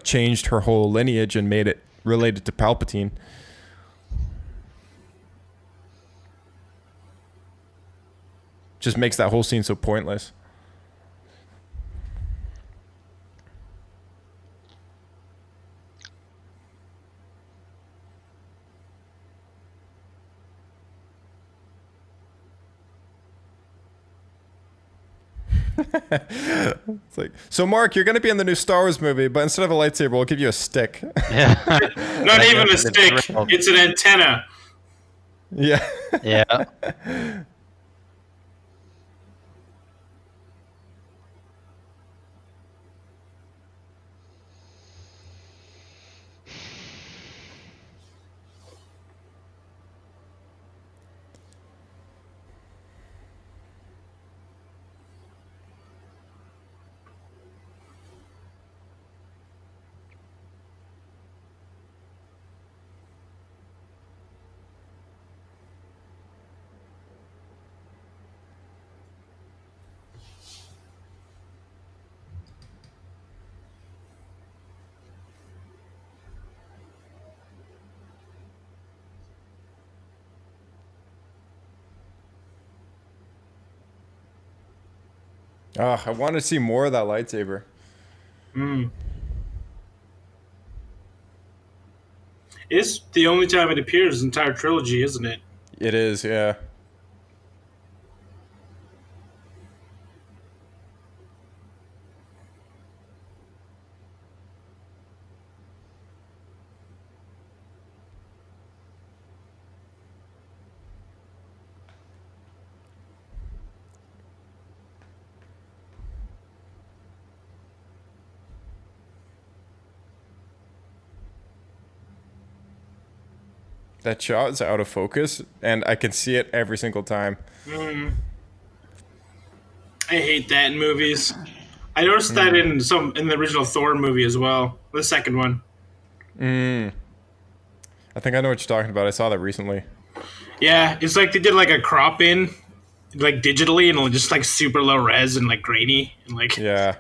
changed her whole lineage and made it related to Palpatine. Just makes that whole scene so pointless. It's like, so Mark, you're going to be in the new Star Wars movie, but instead of a lightsaber, we'll give you a stick. Not even a stick. It's an antenna. Yeah. Yeah. Oh, I want to see more of that lightsaber. It's the only time it appears in the entire trilogy, isn't it? It is, yeah. That shot is out of focus, and I can see it every single time. I hate that in movies. I noticed that in the original Thor movie as well, the second one. I think I know what you're talking about. I saw that recently. Yeah, it's like they did like a crop in, like digitally, and just like super low res and like grainy and like. Yeah.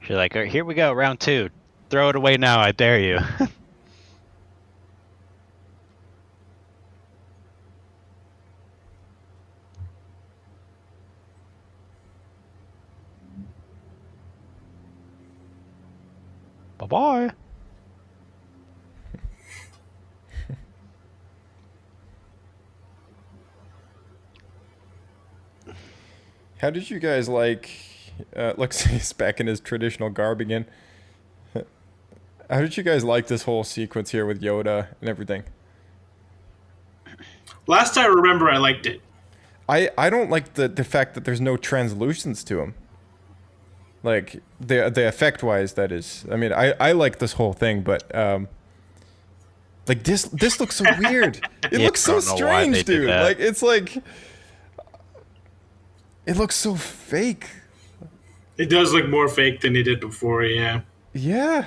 You're like, here we go, round 2. Throw it away now, I dare you. Bye-bye. How did you guys like? Looks he's back in his traditional garb again. How did you guys like this whole sequence here with Yoda and everything? Last I remember, I liked it. I don't like the fact that there's no translucence to him. Like the effect wise, that is. I mean, I like this whole thing, but like this looks so weird. It looks so strange, dude. Like it's like it looks so fake. It does look more fake than it did before. Yeah. Yeah,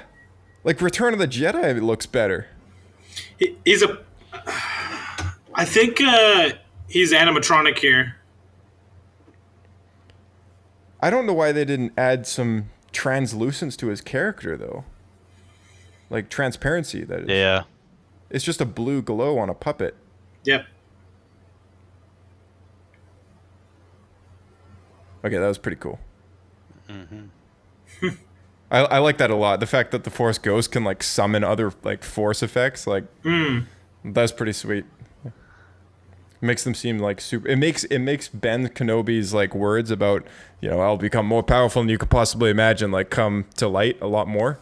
like Return of the Jedi, it looks better. He's a. I think he's animatronic here. I don't know why they didn't add some translucence to his character, though. Like transparency, that is. Yeah. It's just a blue glow on a puppet. Yep. Okay, that was pretty cool. Mm-hmm. I like that a lot. The fact that the Force Ghost can like summon other like Force effects, like that's pretty sweet. Makes them seem like super. It makes Ben Kenobi's like words about, you know, I'll become more powerful than you could possibly imagine, like come to light a lot more.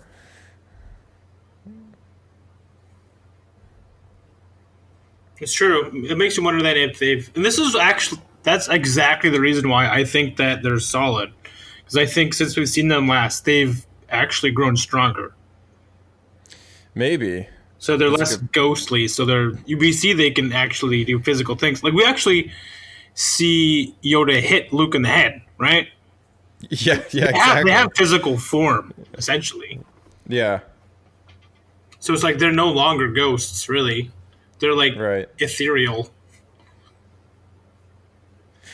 It's true. It makes you wonder that if they've, and this is actually, that's exactly the reason why I think that they're solid, because I think since we've seen them last, they've actually grown stronger. Maybe. So they're less ghostly. So we see they can actually do physical things. Like we actually see Yoda hit Luke in the head, right? Yeah, exactly. They have physical form, essentially. Yeah. So it's like they're no longer ghosts, really. They're like ethereal.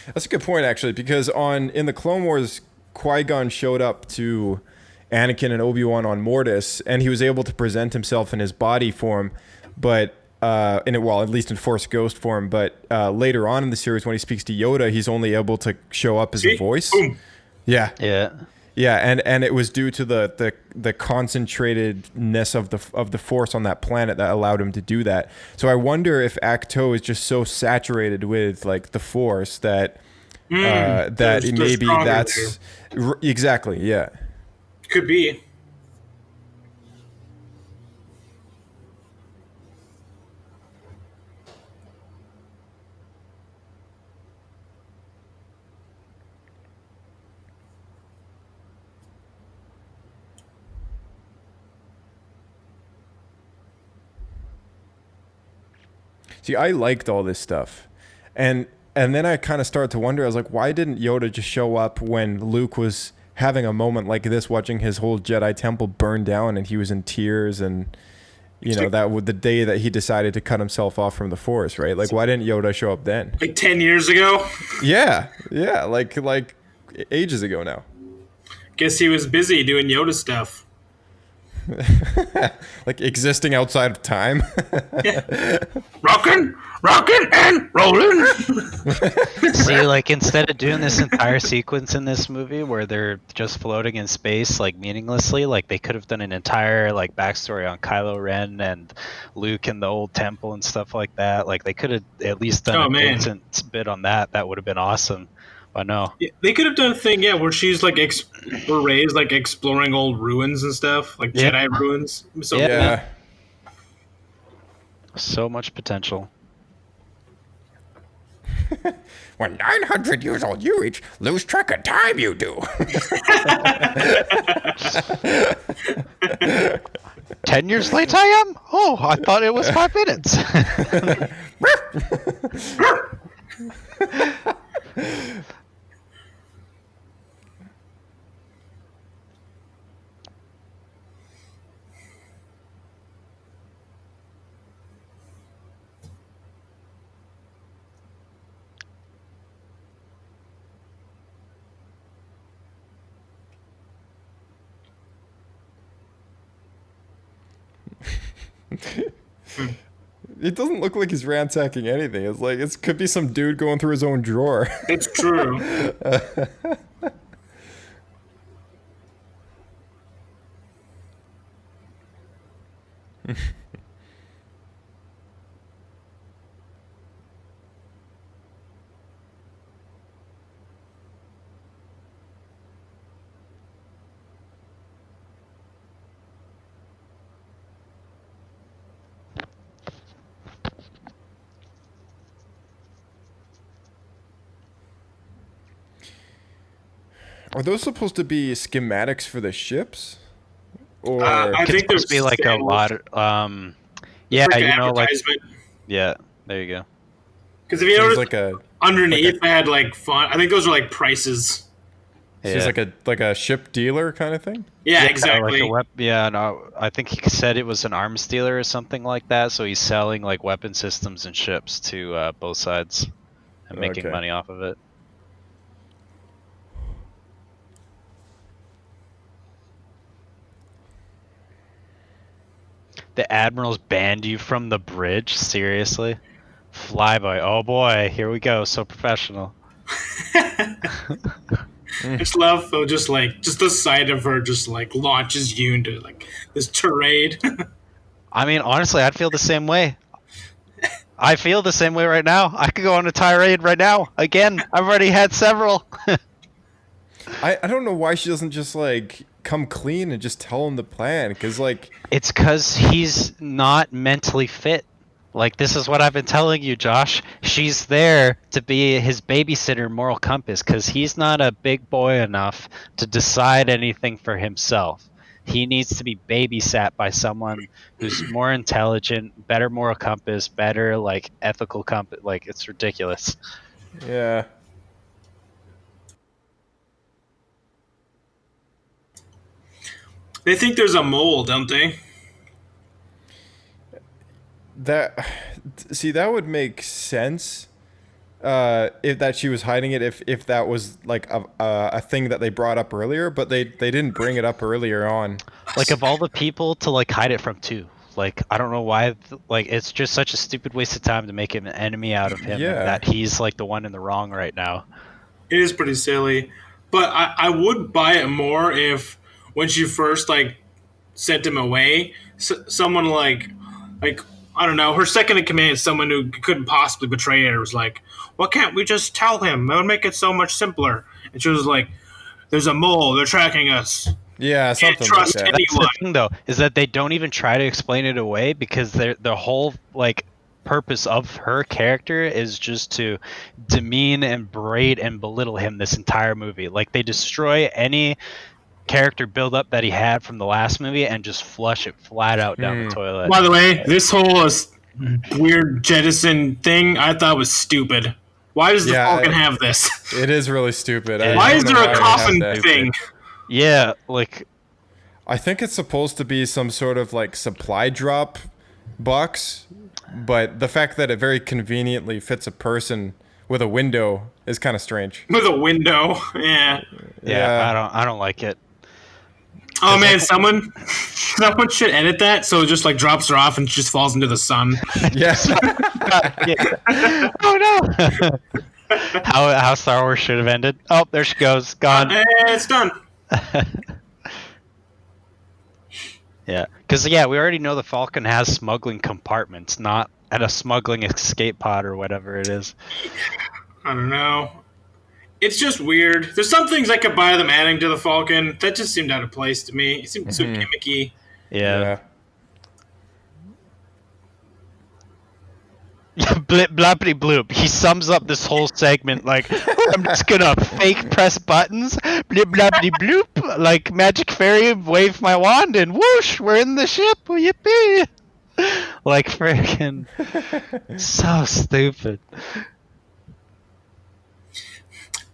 That's a good point, actually, because in the Clone Wars, Qui-Gon showed up to Anakin and Obi-Wan on Mortis, and he was able to present himself in his body form, but at least in Force Ghost form. But later on in the series, when he speaks to Yoda, he's only able to show up as a voice. Boom. Yeah, and it was due to the concentratedness of the Force on that planet that allowed him to do that. So I wonder if Acto is just so saturated with like the Force that maybe that's exactly, yeah. Could be. See, I liked all this stuff. And then I kind of started to wonder, I was like, why didn't Yoda just show up when Luke was having a moment like this, watching his whole Jedi temple burn down and he was in tears, and you know, that was the day that he decided to cut himself off from the Force, right? Like, why didn't Yoda show up then? Like 10 years ago? Yeah, like ages ago now. Guess he was busy doing Yoda stuff. Like existing outside of time. Rockin' and rollin'. See, like instead of doing this entire sequence in this movie where they're just floating in space like meaninglessly, like they could have done an entire like backstory on Kylo Ren and Luke and the old temple and stuff like that. Like they could have at least done a decent bit on that. That would have been awesome. But no. Yeah, they could have done a thing, where she's like where Rey's like exploring old ruins and stuff, like Jedi ruins. So yeah. So much potential. When 900 years old you reach, lose track of time you do. 10 years late I am? Oh, I thought it was 5 minutes. It doesn't look like he's ransacking anything. It's like it could be some dude going through his own drawer. It's true. Are those supposed to be schematics for the ships? Or I It's think supposed to be like a lot. Yeah, like you know, like advertisement. yeah. There you go. Because if you seems notice, like a underneath they had like font. I think those are like prices. seems Yeah. like a ship dealer kind of thing. Yeah, Like exactly. a yeah, no, I think he said it was an arms dealer or something like that. So he's selling like weapon systems and ships to both sides and making Okay. money off of it. The admirals banned you from the bridge? Seriously? Flyby. Oh boy, here we go. So professional. I just love though, just the sight of her just like launches you into like this tirade. I mean, honestly, I'd feel the same way. I feel the same way right now. I could go on a tirade right now. Again, I've already had several. I don't know why she doesn't just like come clean and just tell him the plan, because like It's because he's not mentally fit. Like, this is what I've been telling you, Josh. She's there to be his babysitter, moral compass, because he's not a big boy enough to decide anything for himself. He needs to be babysat by someone who's more intelligent, better moral compass, better, like, ethical compass. Like, it's ridiculous. yeah. They think there's a mole, don't they? That see, that would make sense if that she was hiding it, if that was like a thing that they brought up earlier, but they didn't bring it up earlier on. Like, of all the people to, like, hide it from, too. Like, I don't know why, like, it's just such a stupid waste of time to make an enemy out of him. Yeah. And that he's, like, the one in the wrong right now. It is pretty silly, but I would buy it more if when she first like sent him away, someone like I don't know, her second in command, someone who couldn't possibly betray her, was like, "Why can't we just tell him? It would make it so much simpler." And she was like, "There's a mole. They're tracking us. Yeah, Can't something trust like that. That's the anyone." thing, though, is that they don't even try to explain it away, because the whole, like, purpose of her character is just to demean and berate and belittle him this entire movie. Like, they destroy any character build-up that he had from the last movie and just flush it flat out down the toilet. By the way, this whole weird jettison thing I thought was stupid. Why does the Yeah, Falcon have this? It is really stupid. Why don't is know there why a they have coffin that. thing? Yeah, like, I think it's supposed to be some sort of like supply drop box, but the fact that it very conveniently fits a person with a window is kind of strange. With a window, yeah. yeah. I don't like it. Oh man, someone should edit that so it just like drops her off and just falls into the sun. Yeah. Yeah. Oh no. How Star Wars should have ended. Oh, there she goes, gone. And it's done. Yeah, because we already know the Falcon has smuggling compartments, not at a smuggling escape pod or whatever it is. I don't know. It's just weird. There's some things I could buy them adding to the Falcon. That just seemed out of place to me. It seemed so gimmicky. Yeah. Blip, bloppity bloop. He sums up this whole segment like, I'm just gonna fake press buttons, blip bloppity bloop, like magic fairy, wave my wand, and whoosh, we're in the ship, yippee! Like freaking so stupid.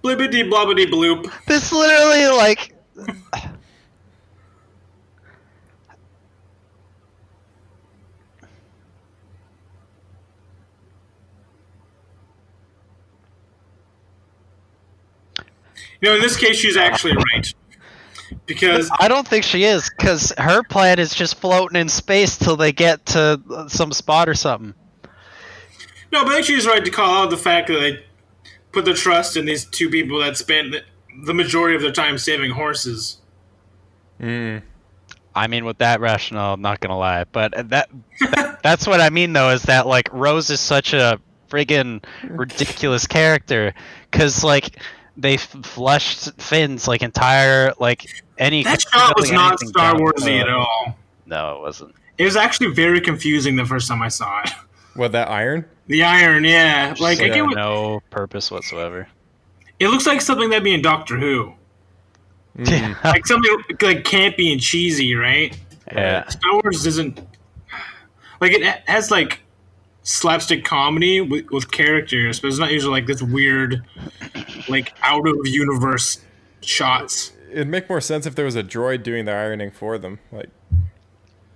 Blibbity blobbity bloop. This literally like. You know, in this case, she's actually right. Because I don't think she is, because her plan is just floating in space till they get to some spot or something. no, but I think she's right to call out the fact that they put their trust in these two people that spent the majority of their time saving horses. I I mean, with that rationale, I'm not gonna lie, but that's what I mean though, is that like Rose is such a friggin' ridiculous character, because like they flushed Finn's like entire like any. That shot was not anything Star down. Warsy at all. No, it wasn't. It was actually very confusing the first time I saw it. What, that iron? The iron, yeah. Like, I get what, No purpose whatsoever. it looks like something that'd be in Doctor Who. Yeah. Like something like campy and cheesy, right? Yeah. Star Wars isn't like it has like slapstick comedy with characters, but it's not usually like this weird, like out of universe shots. It'd make more sense if there was a droid doing the ironing for them. Like,